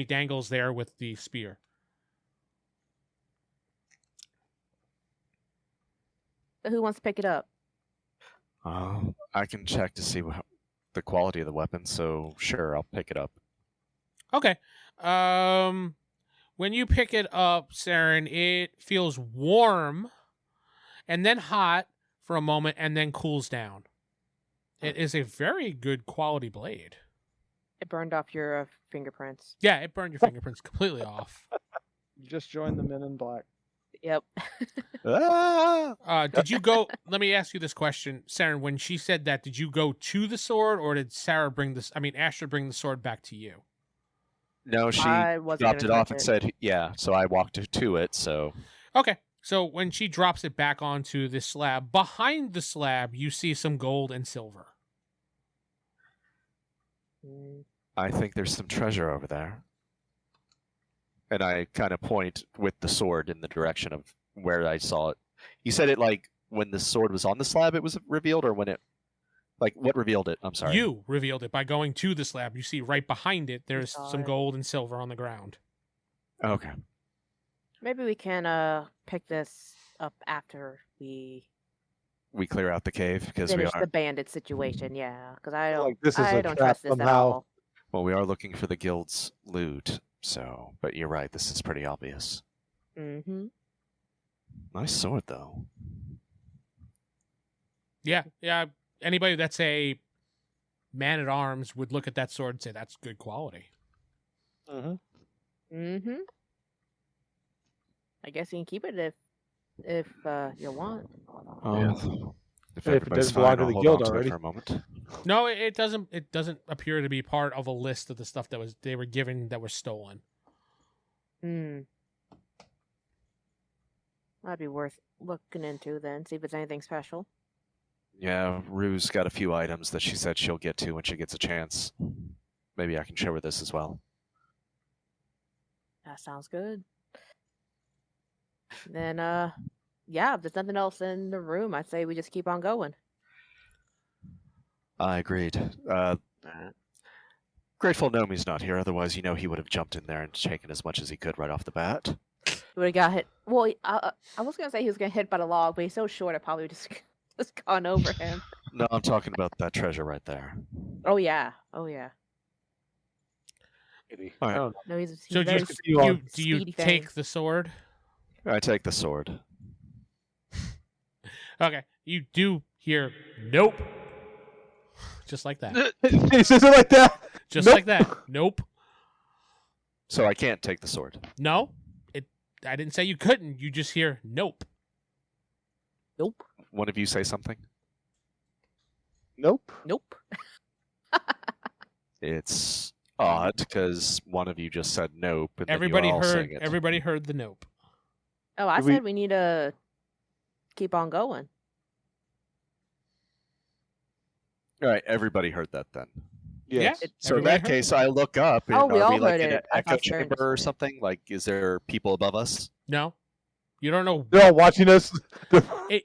[SPEAKER 2] dangles there with the spear.
[SPEAKER 7] So who wants to pick it up?
[SPEAKER 3] I can check to see the quality of the weapon, so sure, I'll pick it up.
[SPEAKER 2] Okay. When you pick it up, Seran, it feels warm and then hot for a moment and then cools down. It is a very good quality blade.
[SPEAKER 7] It burned off your fingerprints.
[SPEAKER 2] Yeah, it burned your fingerprints completely off.
[SPEAKER 8] You just joined the Men in Black.
[SPEAKER 7] Yep.
[SPEAKER 3] Ah!
[SPEAKER 2] Did you go? Let me ask you this question, Seran. When she said that, did you go to the sword, or did Astrid bring the sword back to you?
[SPEAKER 3] No, she
[SPEAKER 7] I wasn't
[SPEAKER 3] dropped
[SPEAKER 7] gonna
[SPEAKER 3] it off
[SPEAKER 7] touch
[SPEAKER 3] and
[SPEAKER 7] it.
[SPEAKER 3] said, yeah, so I walked to it, so...
[SPEAKER 2] Okay, so when she drops it back onto this slab, behind the slab, you see some gold and silver.
[SPEAKER 3] I think there's some treasure over there. And I kind of point with the sword in the direction of where I saw it. You said it like when the sword was on the slab it was revealed, or when it... Like, what revealed it? I'm sorry.
[SPEAKER 2] You revealed it by going to the slab. You see right behind it, there's
[SPEAKER 7] saw
[SPEAKER 2] some
[SPEAKER 7] it.
[SPEAKER 2] gold and silver on the ground.
[SPEAKER 3] Okay.
[SPEAKER 7] Maybe we can pick this up after we
[SPEAKER 3] We clear out the cave, because we
[SPEAKER 7] finish
[SPEAKER 3] are...
[SPEAKER 7] the bandit situation. Yeah, because I don't.
[SPEAKER 5] Like this is
[SPEAKER 7] I
[SPEAKER 5] a
[SPEAKER 7] don't
[SPEAKER 5] trap
[SPEAKER 7] trust this at
[SPEAKER 5] somehow.
[SPEAKER 7] all.
[SPEAKER 3] Well, we are looking for the guild's loot, so... But you're right, this is pretty obvious.
[SPEAKER 7] Mm-hmm.
[SPEAKER 3] Nice sword, though.
[SPEAKER 2] Yeah. Anybody that's a man-at-arms would look at that sword and say, that's good quality.
[SPEAKER 5] Mm-hmm.
[SPEAKER 7] Mm-hmm. I guess you can keep it if you want.
[SPEAKER 3] If
[SPEAKER 5] Hey, if it
[SPEAKER 3] everybody's
[SPEAKER 5] doesn't belong
[SPEAKER 3] fine,
[SPEAKER 5] to
[SPEAKER 3] I'll
[SPEAKER 5] the
[SPEAKER 3] hold
[SPEAKER 5] guild
[SPEAKER 3] on to it
[SPEAKER 5] already.
[SPEAKER 3] for a moment.
[SPEAKER 2] No, it doesn't. It doesn't appear to be part of a list of the stuff that they were given that was stolen.
[SPEAKER 7] Hmm. That'd be worth looking into then. See if it's anything special.
[SPEAKER 3] Yeah, Rue's got a few items that she said she'll get to when she gets a chance. Maybe I can show her this as well.
[SPEAKER 7] That sounds good. Then, yeah, if there's nothing else in the room, I'd say we just keep on going.
[SPEAKER 3] I agreed. Grateful Gnomey's not here, otherwise you know he would have jumped in there and taken as much as he could right off the bat.
[SPEAKER 7] Would have got hit. Well, I was gonna say he was gonna hit by the log, but he's so short, it probably just gone over him.
[SPEAKER 3] No, I'm talking about that treasure right there.
[SPEAKER 7] Oh yeah. Oh yeah.
[SPEAKER 3] All right.
[SPEAKER 5] Oh,
[SPEAKER 7] No, he's
[SPEAKER 2] So
[SPEAKER 7] very
[SPEAKER 2] do
[SPEAKER 5] you on
[SPEAKER 2] you
[SPEAKER 7] speedy
[SPEAKER 2] take
[SPEAKER 7] thing.
[SPEAKER 2] the sword?
[SPEAKER 3] I take the sword.
[SPEAKER 2] Okay, you do hear nope, just like that,
[SPEAKER 5] he says it like that.
[SPEAKER 2] just
[SPEAKER 5] Nope.
[SPEAKER 2] like that. Nope.
[SPEAKER 3] So I can't take the sword.
[SPEAKER 2] No, I didn't say you couldn't. You just hear nope.
[SPEAKER 7] Nope.
[SPEAKER 3] One of you say something?
[SPEAKER 5] Nope.
[SPEAKER 7] Nope.
[SPEAKER 3] It's odd, because one of you just said nope, and
[SPEAKER 2] Everybody
[SPEAKER 3] then you were all
[SPEAKER 2] heard.
[SPEAKER 3] saying it.
[SPEAKER 2] Everybody heard the nope.
[SPEAKER 7] Oh, I
[SPEAKER 5] Do we-
[SPEAKER 7] said we need to keep on going.
[SPEAKER 3] All right, everybody heard that then.
[SPEAKER 5] Yes.
[SPEAKER 2] Yeah.
[SPEAKER 3] So in
[SPEAKER 2] Everybody
[SPEAKER 3] that
[SPEAKER 2] heard
[SPEAKER 3] case, I look up, and
[SPEAKER 7] Oh, we
[SPEAKER 3] are
[SPEAKER 7] all
[SPEAKER 3] we like
[SPEAKER 7] heard
[SPEAKER 3] in an
[SPEAKER 7] it. I
[SPEAKER 3] echo
[SPEAKER 7] thought Sharon
[SPEAKER 3] chamber
[SPEAKER 7] just
[SPEAKER 3] or
[SPEAKER 7] heard it.
[SPEAKER 3] something? Like, is there people above us?
[SPEAKER 2] No, you don't know.
[SPEAKER 5] They're all watching us.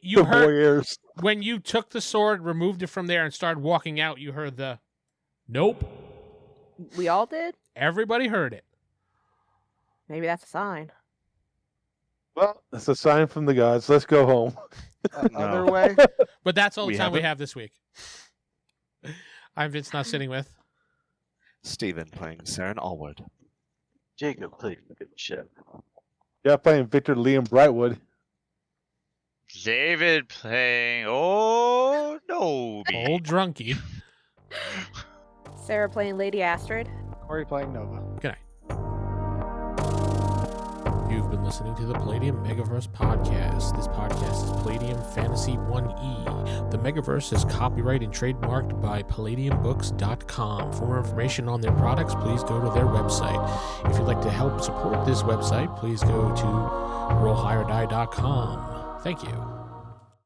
[SPEAKER 2] You heard
[SPEAKER 5] voyeurs.
[SPEAKER 2] when you took the sword, removed it from there, and started walking out. You heard the nope.
[SPEAKER 7] We all did.
[SPEAKER 2] Everybody heard it.
[SPEAKER 7] Maybe that's a sign.
[SPEAKER 5] Well, it's a sign from the gods. Let's go home.
[SPEAKER 8] Other
[SPEAKER 3] No.
[SPEAKER 8] way.
[SPEAKER 2] But that's all the
[SPEAKER 3] We
[SPEAKER 2] time we
[SPEAKER 3] haven't?
[SPEAKER 2] have this week. I'm Vince, not sitting with.
[SPEAKER 3] Stephen playing Seran Allwood.
[SPEAKER 4] Jacob played a good Shep.
[SPEAKER 5] Yeah, playing Victor Liam Brightwood.
[SPEAKER 6] David playing. Oh no.
[SPEAKER 2] Old drunkie.
[SPEAKER 7] Sarah playing Lady Astrid.
[SPEAKER 8] Corey playing Nova.
[SPEAKER 2] Good night. You've been listening to the Palladium Megaverse podcast. This podcast is Palladium Fantasy 1E. The Megaverse is copyright and trademarked by PalladiumBooks.com. For more information on their products, please go to their website. If you'd like to help support this website, please go to RollHigherDie.com. Thank you.